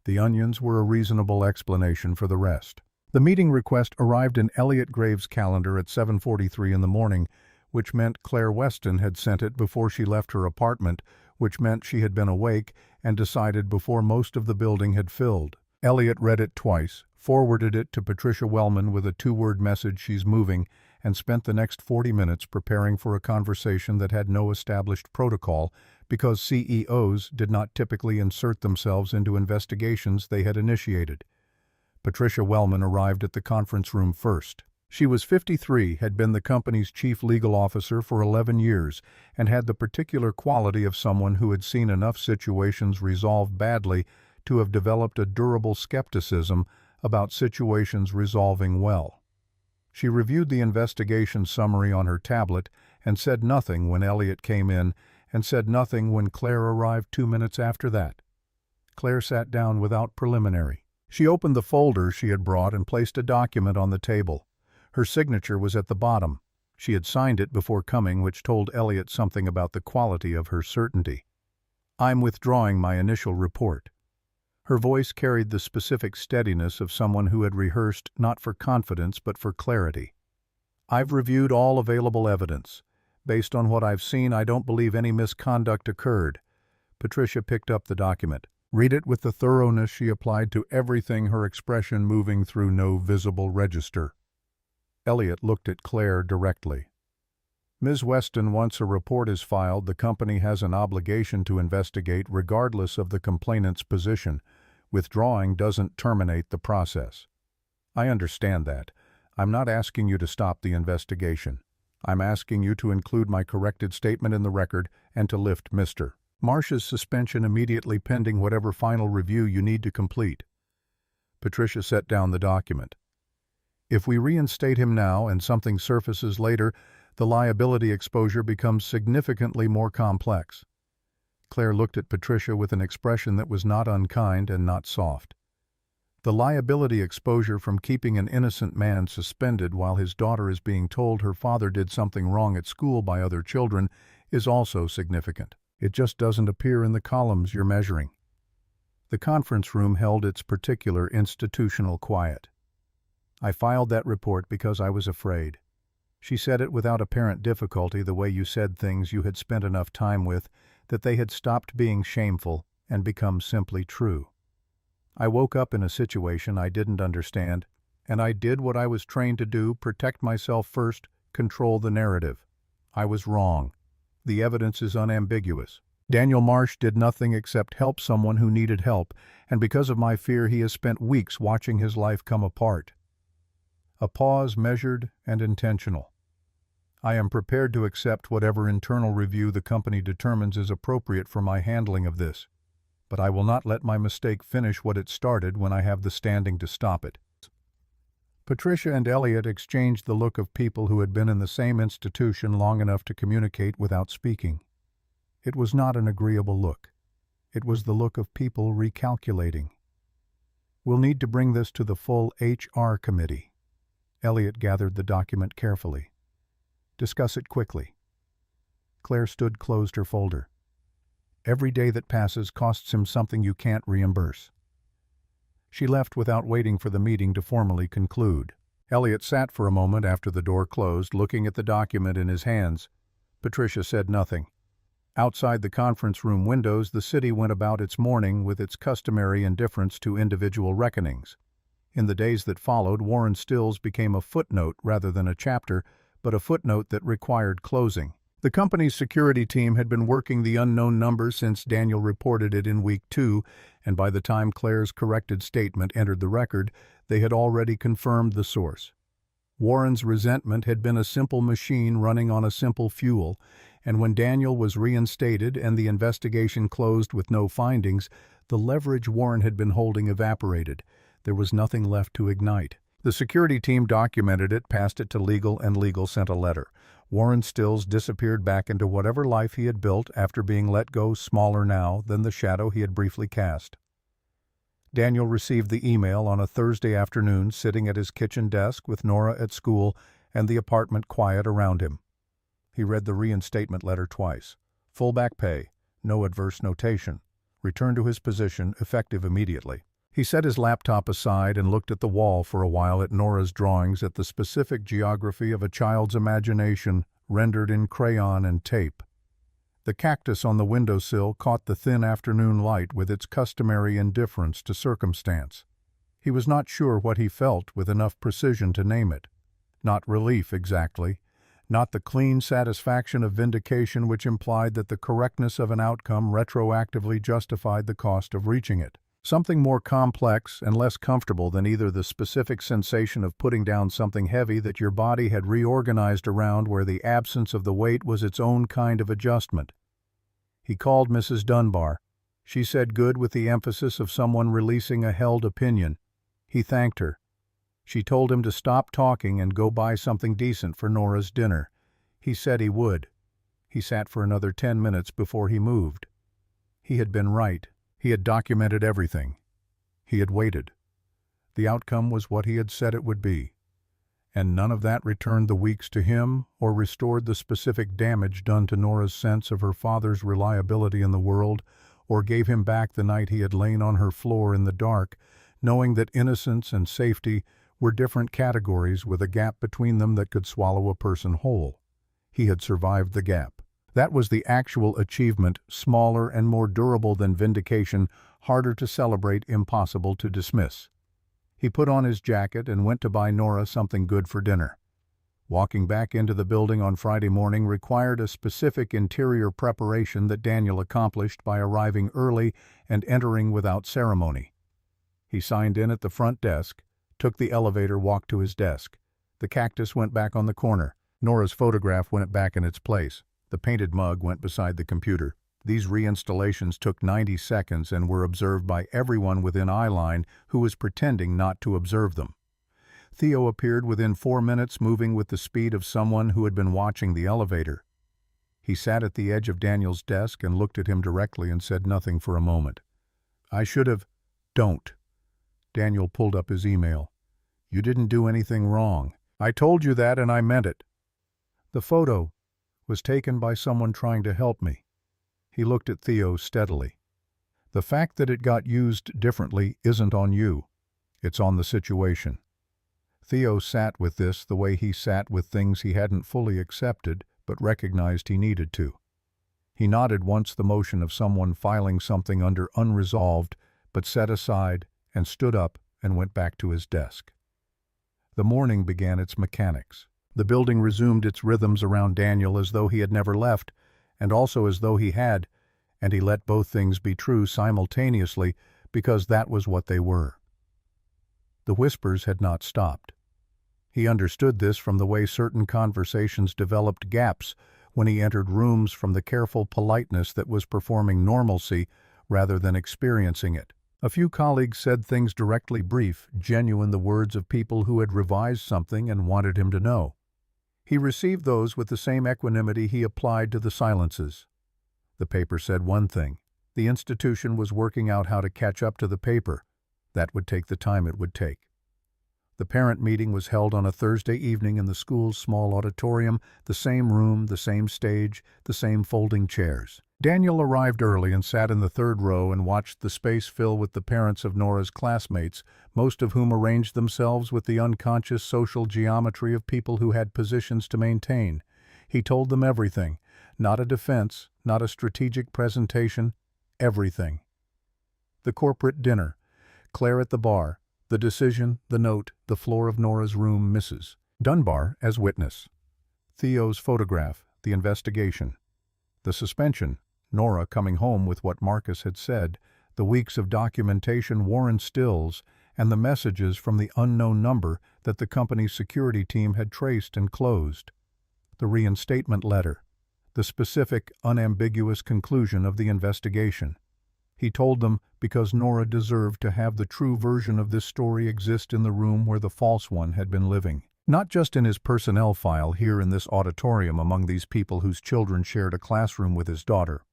The onions were a reasonable explanation for the rest. The meeting request arrived in Elliot Graves' calendar at 7:43 in the morning, which meant Claire Weston had sent it before she left her apartment, which meant she had been awake and decided before most of the building had filled. Elliot read it twice, forwarded it to Patricia Wellman with a 2-word message, "She's moving," and spent the next 40 minutes preparing for a conversation that had no established protocol because CEOs did not typically insert themselves into investigations they had initiated. Patricia Wellman arrived at the conference room first. She was 53, had been the company's chief legal officer for 11 years, and had the particular quality of someone who had seen enough situations resolve badly to have developed a durable skepticism about situations resolving well. She reviewed the investigation summary on her tablet and said nothing when Elliot came in, and said nothing when Claire arrived 2 minutes after that. Claire sat down without preliminary. She opened the folder she had brought and placed a document on the table. Her signature was at the bottom. She had signed it before coming, which told Elliot something about the quality of her certainty. "I'm withdrawing my initial report." Her voice carried the specific steadiness of someone who had rehearsed not for confidence but for clarity. "I've reviewed all available evidence. Based on what I've seen, I don't believe any misconduct occurred." Patricia picked up the document. Read it with the thoroughness she applied to everything, her expression moving through no visible register. Elliot looked at Claire directly. Ms. Weston, once a report is filed, the company has an obligation to investigate regardless of the complainant's position. Withdrawing doesn't terminate the process. I understand that. I'm not asking you to stop the investigation. I'm asking you to include my corrected statement in the record and to lift Mr. Marsh's suspension immediately pending whatever final review you need to complete. Patricia set down the document. If we reinstate him now and something surfaces later, the liability exposure becomes significantly more complex. Claire looked at Patricia with an expression that was not unkind and not soft. The liability exposure from keeping an innocent man suspended while his daughter is being told her father did something wrong at school by other children is also significant. It just doesn't appear in the columns you're measuring. The conference room held its particular institutional quiet. I filed that report because I was afraid. She said it without apparent difficulty, the way you said things you had spent enough time with, that they had stopped being shameful and become simply true. I woke up in a situation I didn't understand, and I did what I was trained to do: protect myself first, control the narrative. I was wrong. The evidence is unambiguous. Daniel Marsh did nothing except help someone who needed help, and because of my fear he has spent weeks watching his life come apart. A pause, measured and intentional. I am prepared to accept whatever internal review the company determines is appropriate for my handling of this, but I will not let my mistake finish what it started when I have the standing to stop it. Patricia and Elliot exchanged the look of people who had been in the same institution long enough to communicate without speaking. It was not an agreeable look. It was the look of people recalculating. We'll need to bring this to the full HR committee. Elliot gathered the document carefully. Discuss it quickly. Claire closed her folder. Every day that passes costs him something you can't reimburse. She left without waiting for the meeting to formally conclude. Elliot sat for a moment after the door closed, looking at the document in his hands. Patricia said nothing. Outside the conference room windows, the city went about its morning with its customary indifference to individual reckonings. In the days that followed, Warren Stills became a footnote rather than a chapter, but a footnote that required closing. The company's security team had been working the unknown number since Daniel reported it in week 2, and by the time Claire's corrected statement entered the record, they had already confirmed the source. Warren's resentment had been a simple machine running on a simple fuel, and when Daniel was reinstated and the investigation closed with no findings, the leverage Warren had been holding evaporated. There was nothing left to ignite. The security team documented it, passed it to legal, and legal sent a letter. Warren Stills disappeared back into whatever life he had built after being let go, smaller now than the shadow he had briefly cast. Daniel received the email on a Thursday afternoon, sitting at his kitchen desk with Nora at school and the apartment quiet around him. He read the reinstatement letter twice. Full back pay, no adverse notation. Return to his position, effective immediately. He set his laptop aside and looked at the wall for a while, at Nora's drawings, at the specific geography of a child's imagination rendered in crayon and tape. The cactus on the windowsill caught the thin afternoon light with its customary indifference to circumstance. He was not sure what he felt with enough precision to name it. Not relief exactly, not the clean satisfaction of vindication which implied that the correctness of an outcome retroactively justified the cost of reaching it. Something more complex and less comfortable than either the specific sensation of putting down something heavy that your body had reorganized around, where the absence of the weight was its own kind of adjustment. He called Mrs. Dunbar. She said good with the emphasis of someone releasing a held opinion. He thanked her. She told him to stop talking and go buy something decent for Nora's dinner. He said he would. He sat for another 10 minutes before he moved. He had been right. He had documented everything. He had waited. The outcome was what he had said it would be. And none of that returned the weeks to him or restored the specific damage done to Nora's sense of her father's reliability in the world, or gave him back the night he had lain on her floor in the dark, knowing that innocence and safety were different categories with a gap between them that could swallow a person whole. He had survived the gap. That was the actual achievement, smaller and more durable than vindication, harder to celebrate, impossible to dismiss. He put on his jacket and went to buy Nora something good for dinner. Walking back into the building on Friday morning required a specific interior preparation that Daniel accomplished by arriving early and entering without ceremony. He signed in at the front desk, took the elevator, walked to his desk. The cactus went back on the corner. Nora's photograph went back in its place. The painted mug went beside the computer. These reinstallations took 90 seconds and were observed by everyone within eyeline who was pretending not to observe them. Theo appeared within 4 minutes, moving with the speed of someone who had been watching the elevator. He sat at the edge of Daniel's desk and looked at him directly and said nothing for a moment. "I should have—" "Don't." Daniel pulled up his email. "You didn't do anything wrong. I told you that and I meant it. The photo was taken by someone trying to help me." He looked at Theo steadily. "The fact that it got used differently isn't on you. It's on the situation." Theo sat with this the way he sat with things he hadn't fully accepted but recognized he needed to. He nodded once, the motion of someone filing something under unresolved, but set aside, and stood up and went back to his desk. The morning began its mechanics. The building resumed its rhythms around Daniel as though he had never left, and also as though he had, and he let both things be true simultaneously because that was what they were. The whispers had not stopped. He understood this from the way certain conversations developed gaps when he entered rooms, from the careful politeness that was performing normalcy rather than experiencing it. A few colleagues said things directly brief, genuine, the words of people who had revised something and wanted him to know. He received those with the same equanimity he applied to the silences. The paper said one thing. The institution was working out how to catch up to the paper. That would take the time it would take. The parent meeting was held on a Thursday evening in the school's small auditorium, the same room, the same stage, the same folding chairs. Daniel arrived early and sat in the third row and watched the space fill with the parents of Nora's classmates, most of whom arranged themselves with the unconscious social geometry of people who had positions to maintain. He told them everything, not a defense, not a strategic presentation, everything. The corporate dinner, Claire at the bar, the decision, the note, the floor of Nora's room, Mrs. Dunbar as witness. Theo's photograph, the investigation. The suspension, Nora coming home with what Marcus had said, the weeks of documentation, Warren stills, and the messages from the unknown number that the company's security team had traced and closed. The reinstatement letter, the specific, unambiguous conclusion of the investigation. He told them because Nora deserved to have the true version of this story exist in the room where the false one had been living. Not just in his personnel file here in this auditorium among these people whose children shared a classroom with his daughter.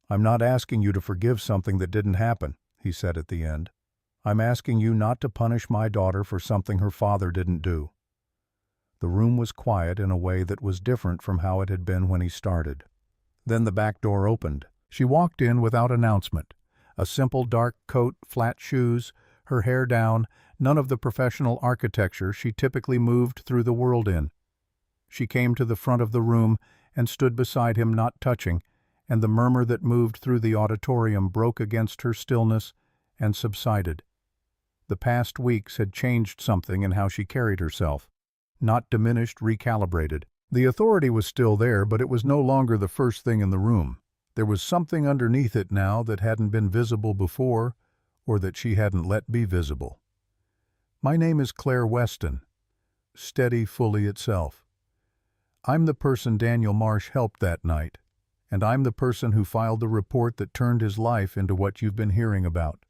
"I'm not asking you to forgive something that didn't happen," he said at the end. "I'm asking you not to punish my daughter for something her father didn't do." The room was quiet in a way that was different from how it had been when he started. Then the back door opened. She walked in without announcement. A simple dark coat, flat shoes, her hair down, none of the professional architecture she typically moved through the world in. She came to the front of the room and stood beside him, not touching, and the murmur that moved through the auditorium broke against her stillness and subsided. The past weeks had changed something in how she carried herself. Not diminished, recalibrated. The authority was still there, but it was no longer the first thing in the room. There was something underneath it now that hadn't been visible before, or that she hadn't let be visible. "My name is Claire Weston." Steady fully itself. "I'm the person Daniel Marsh helped that night, and I'm the person who filed the report that turned his life into what you've been hearing about."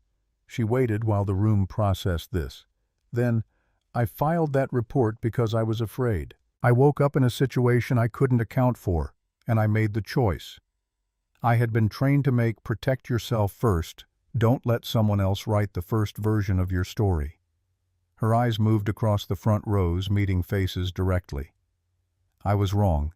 She waited while the room processed this. Then, "I filed that report because I was afraid. I woke up in a situation I couldn't account for, and I made the choice. I had been trained to make protect yourself first, don't let someone else write the first version of your story." Her eyes moved across the front rows, meeting faces directly. "I was wrong.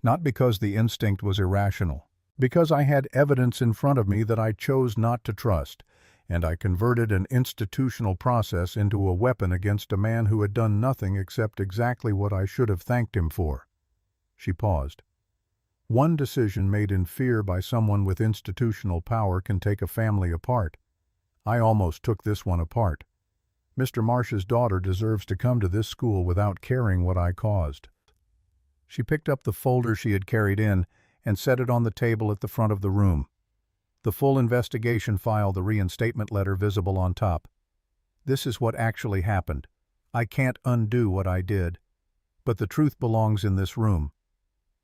Not because the instinct was irrational. Because I had evidence in front of me that I chose not to trust, and I converted an institutional process into a weapon against a man who had done nothing except exactly what I should have thanked him for." She paused. One decision made in fear by someone with institutional power can take a family apart. I almost took this one apart. Mr. Marsh's daughter deserves to come to this school without caring what I caused." She picked up the folder she had carried in and set it on the table at the front of the room. The full investigation file, the reinstatement letter visible on top. "This is what actually happened. I can't undo what I did. But the truth belongs in this room."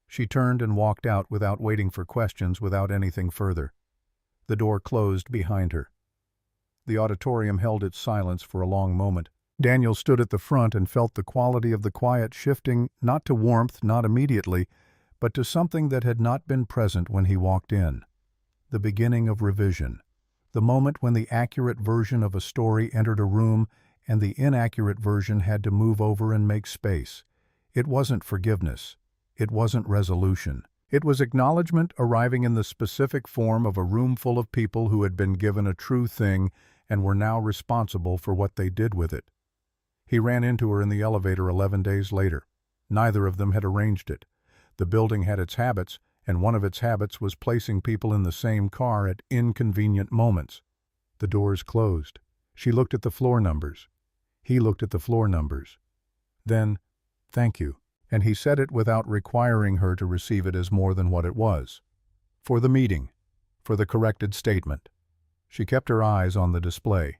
She turned and walked out without waiting for questions, without anything further. The door closed behind her. The auditorium held its silence for a long moment. Daniel stood at the front and felt the quality of the quiet shifting, not to warmth, not immediately, but to something that had not been present when he walked in. The beginning of revision. The moment when the accurate version of a story entered a room and the inaccurate version had to move over and make space. It wasn't forgiveness. It wasn't resolution. It was acknowledgement arriving in the specific form of a room full of people who had been given a true thing and were now responsible for what they did with it. He ran into her in the elevator 11 days later. Neither of them had arranged it. The building had its habits, and one of its habits was placing people in the same car at inconvenient moments. The doors closed. She looked at the floor numbers. He looked at the floor numbers. Then, "Thank you," and he said it without requiring her to receive it as more than what it was. For the meeting. For the corrected statement. She kept her eyes on the display.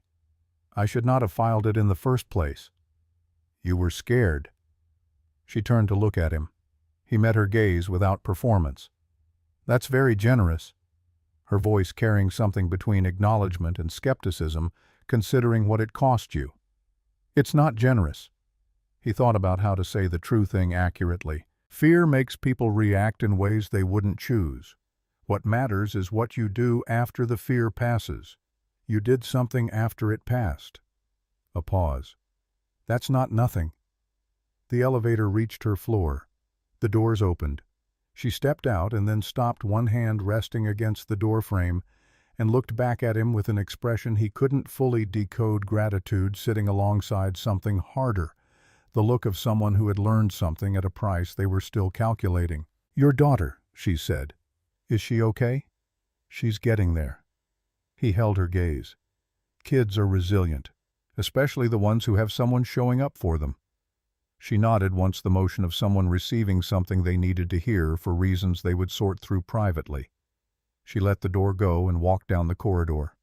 "I should not have filed it in the first place." "You were scared." She turned to look at him. He met her gaze without performance. "That's very generous," her voice carrying something between acknowledgement and skepticism, considering what it cost you. "It's not generous." He thought about how to say the true thing accurately. Fear makes people react in ways they wouldn't choose. What matters is what you do after the fear passes. You did something after it passed. A pause. "That's not nothing." The elevator reached her floor. The doors opened. She stepped out and then stopped, one hand resting against the doorframe, and looked back at him with an expression he couldn't fully decode. Gratitude sitting alongside something harder. The look of someone who had learned something at a price they were still calculating. "Your daughter," she said. "Is she okay?" "She's getting there." He held her gaze. Kids are resilient, especially the ones who have someone showing up for them. She nodded once the motion of someone receiving something they needed to hear for reasons they would sort through privately. She let the door go and walked down the corridor.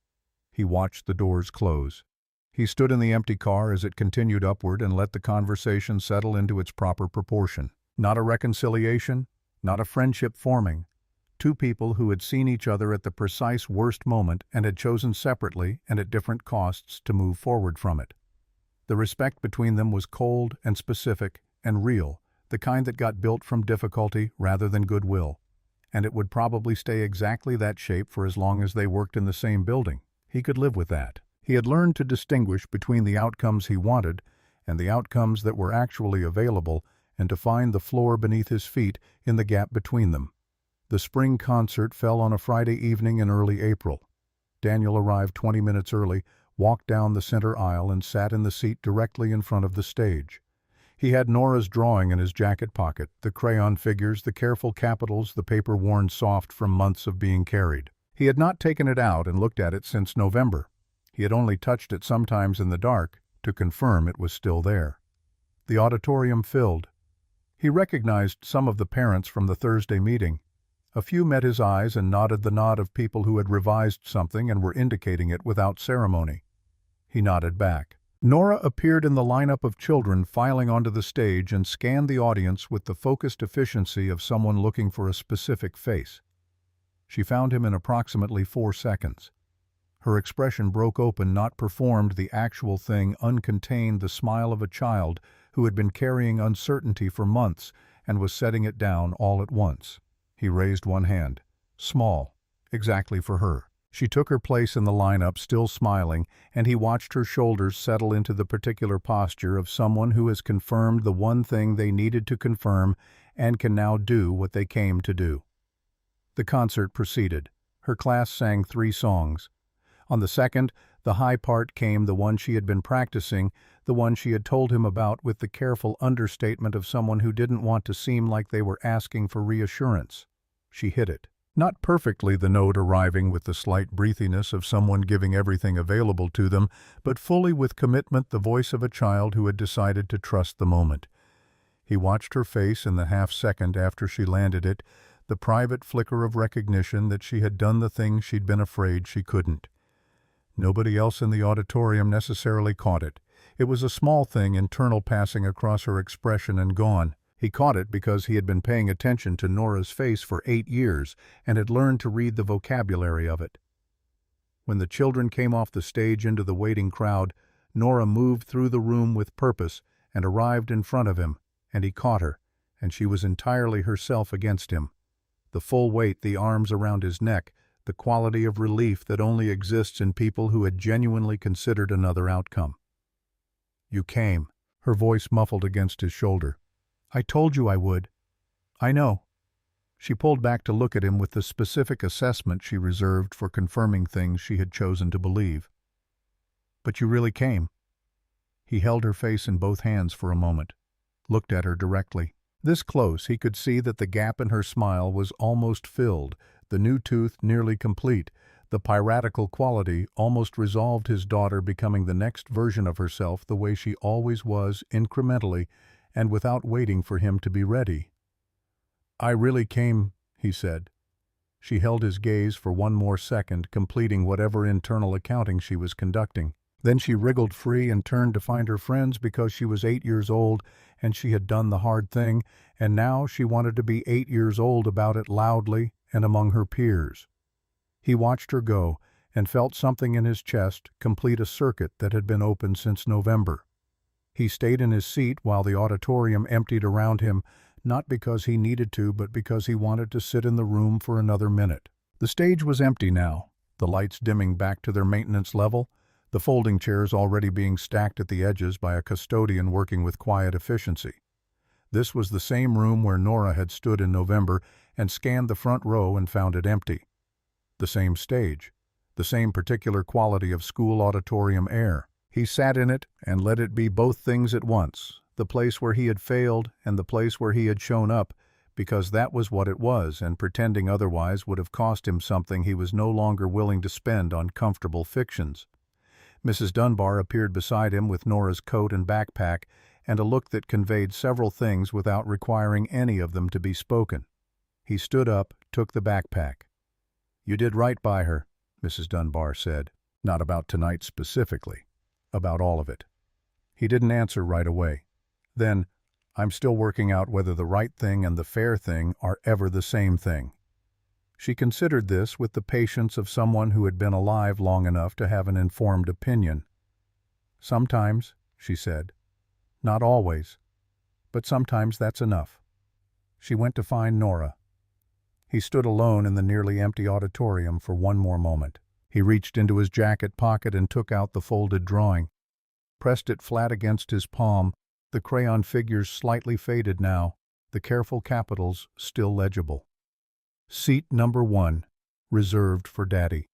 He watched the doors close. He stood in the empty car as it continued upward and let the conversation settle into its proper proportion. Not a reconciliation, not a friendship forming. Two people who had seen each other at the precise worst moment and had chosen separately and at different costs to move forward from it. The respect between them was cold and specific and real, the kind that got built from difficulty rather than goodwill. And it would probably stay exactly that shape for as long as they worked in the same building. He could live with that. He had learned to distinguish between the outcomes he wanted and the outcomes that were actually available, and to find the floor beneath his feet in the gap between them. The spring concert fell on a Friday evening in early April. Daniel arrived 20 minutes early, walked down the center aisle, and sat in the seat directly in front of the stage. He had Nora's drawing in his jacket pocket, the crayon figures, the careful capitals, the paper worn soft from months of being carried. He had not taken it out and looked at it since November. He had only touched it sometimes in the dark to confirm it was still there. The auditorium filled. He recognized some of the parents from the Thursday meeting. A few met his eyes and nodded the nod of people who had revised something and were indicating it without ceremony. He nodded back. Nora appeared in the lineup of children filing onto the stage and scanned the audience with the focused efficiency of someone looking for a specific face. She found him in approximately 4 seconds. Her expression broke open, not performed, the actual thing, uncontained, the smile of a child who had been carrying uncertainty for months and was setting it down all at once. He raised one hand. Small. Exactly for her. She took her place in the lineup, still smiling, and he watched her shoulders settle into the particular posture of someone who has confirmed the one thing they needed to confirm and can now do what they came to do. The concert proceeded. Her class sang 3 songs. On the second, the high part came, the one she had been practicing, the one she had told him about with the careful understatement of someone who didn't want to seem like they were asking for reassurance. She hit it. Not perfectly, the note arriving with the slight breathiness of someone giving everything available to them, but fully with commitment, the voice of a child who had decided to trust the moment. He watched her face in the half-second after she landed it, the private flicker of recognition that she had done the thing she'd been afraid she couldn't. Nobody else in the auditorium necessarily caught it. It was a small thing, internal, passing across her expression and gone. He caught it because he had been paying attention to Nora's face for 8 years and had learned to read the vocabulary of it. When the children came off the stage into the waiting crowd, Nora moved through the room with purpose and arrived in front of him, and he caught her, and she was entirely herself against him. The full weight, the arms around his neck, the quality of relief that only exists in people who had genuinely considered another outcome. "You came," her voice muffled against his shoulder. "I told you I would." "I know." She pulled back to look at him with the specific assessment she reserved for confirming things she had chosen to believe. "But you really came." He held her face in both hands for a moment, looked at her directly. This close, he could see that the gap in her smile was almost filled, the new tooth nearly complete. The piratical quality almost resolved his daughter becoming the next version of herself, the way she always was, incrementally, and without waiting for him to be ready. "I really came," he said. She held his gaze for one more second, completing whatever internal accounting she was conducting. Then she wriggled free and turned to find her friends, because she was 8 years old and she had done the hard thing, and now she wanted to be 8 years old about it, loudly and among her peers. He watched her go and felt something in his chest complete a circuit that had been open since November. He stayed in his seat while the auditorium emptied around him, not because he needed to, but because he wanted to sit in the room for another minute. The stage was empty now, the lights dimming back to their maintenance level, the folding chairs already being stacked at the edges by a custodian working with quiet efficiency. This was the same room where Nora had stood in November and scanned the front row and found it empty. The same stage, the same particular quality of school auditorium air. He sat in it and let it be both things at once, the place where he had failed and the place where he had shown up, because that was what it was, and pretending otherwise would have cost him something he was no longer willing to spend on comfortable fictions. Mrs. Dunbar appeared beside him with Nora's coat and backpack, and a look that conveyed several things without requiring any of them to be spoken. He stood up, took the backpack. "You did right by her," Mrs. Dunbar said. "Not about tonight specifically, about all of it." He didn't answer right away. Then, "I'm still working out whether the right thing and the fair thing are ever the same thing." She considered this with the patience of someone who had been alive long enough to have an informed opinion. "Sometimes," she said. "Not always. But sometimes that's enough." She went to find Nora. He stood alone in the nearly empty auditorium for one more moment. He reached into his jacket pocket and took out the folded drawing, pressed it flat against his palm, the crayon figures slightly faded now, the careful capitals still legible. "Seat number 1, reserved for Daddy."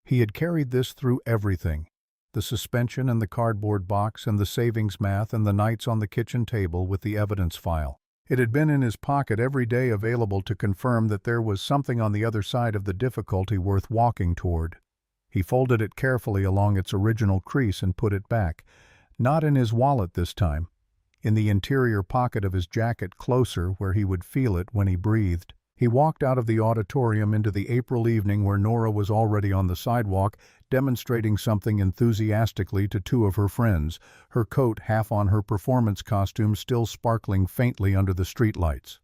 He had carried this through everything, the suspension and the cardboard box and the savings math and the nights on the kitchen table with the evidence file. It had been in his pocket every day, available to confirm that there was something on the other side of the difficulty worth walking toward. He folded it carefully along its original crease and put it back, not in his wallet this time, in the interior pocket of his jacket, closer where he would feel it when he breathed. He walked out of the auditorium into the April evening, where Nora was already on the sidewalk, demonstrating something enthusiastically to 2 of her friends, her coat half on her performance costume still sparkling faintly under the streetlights.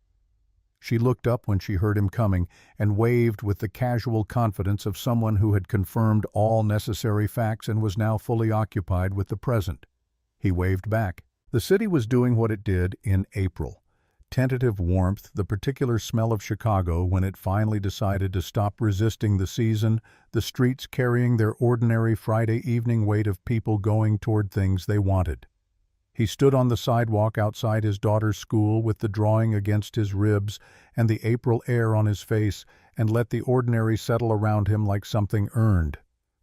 She looked up when she heard him coming and waved with the casual confidence of someone who had confirmed all necessary facts and was now fully occupied with the present. He waved back. The city was doing what it did in April. Tentative warmth, the particular smell of Chicago when it finally decided to stop resisting the season, the streets carrying their ordinary Friday evening weight of people going toward things they wanted. He stood on the sidewalk outside his daughter's school with the drawing against his ribs and the April air on his face, and let the ordinary settle around him like something earned,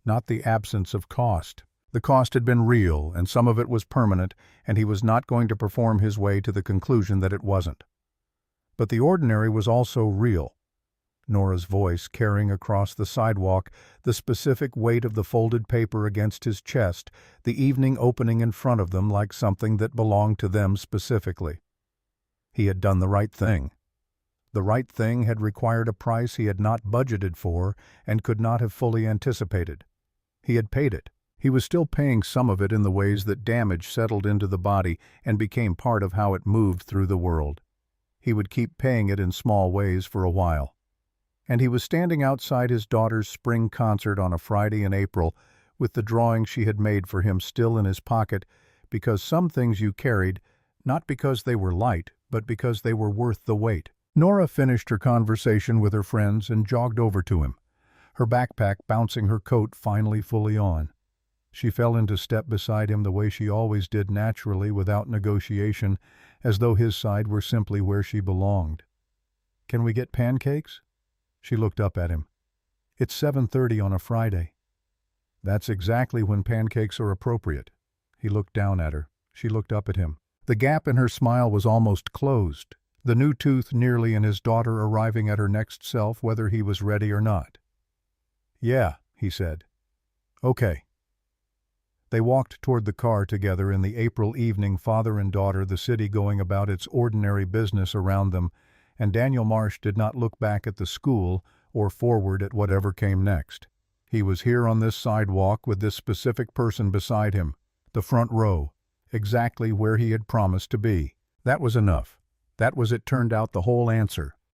not the absence of cost. The cost had been real, and some of it was permanent, and he was not going to perform his way to the conclusion that it wasn't. But the ordinary was also real. Nora's voice carrying across the sidewalk, the specific weight of the folded paper against his chest, the evening opening in front of them like something that belonged to them specifically. He had done the right thing. The right thing had required a price he had not budgeted for and could not have fully anticipated. He had paid it. He was still paying some of it in the ways that damage settled into the body and became part of how it moved through the world. He would keep paying it in small ways for a while. And he was standing outside his daughter's spring concert on a Friday in April with the drawing she had made for him still in his pocket, because some things you carried, not because they were light, but because they were worth the weight. Nora finished her conversation with her friends and jogged over to him, her backpack bouncing her coat finally fully on. She fell into step beside him the way she always did, naturally, without negotiation, as though his side were simply where she belonged. "Can we get pancakes?" She looked up at him. "It's 7:30 on a Friday." "That's exactly when pancakes are appropriate." He looked down at her. She looked up at him. The gap in her smile was almost closed, the new tooth nearly in his daughter arriving at her next self whether he was ready or not. "Yeah," he said. "Okay." They walked toward the car together in the April evening, father and daughter, the city going about its ordinary business around them, and Daniel Marsh did not look back at the school or forward at whatever came next. He was here on this sidewalk with this specific person beside him, the front row, exactly where he had promised to be. That was enough. That was, it turned out, the whole answer.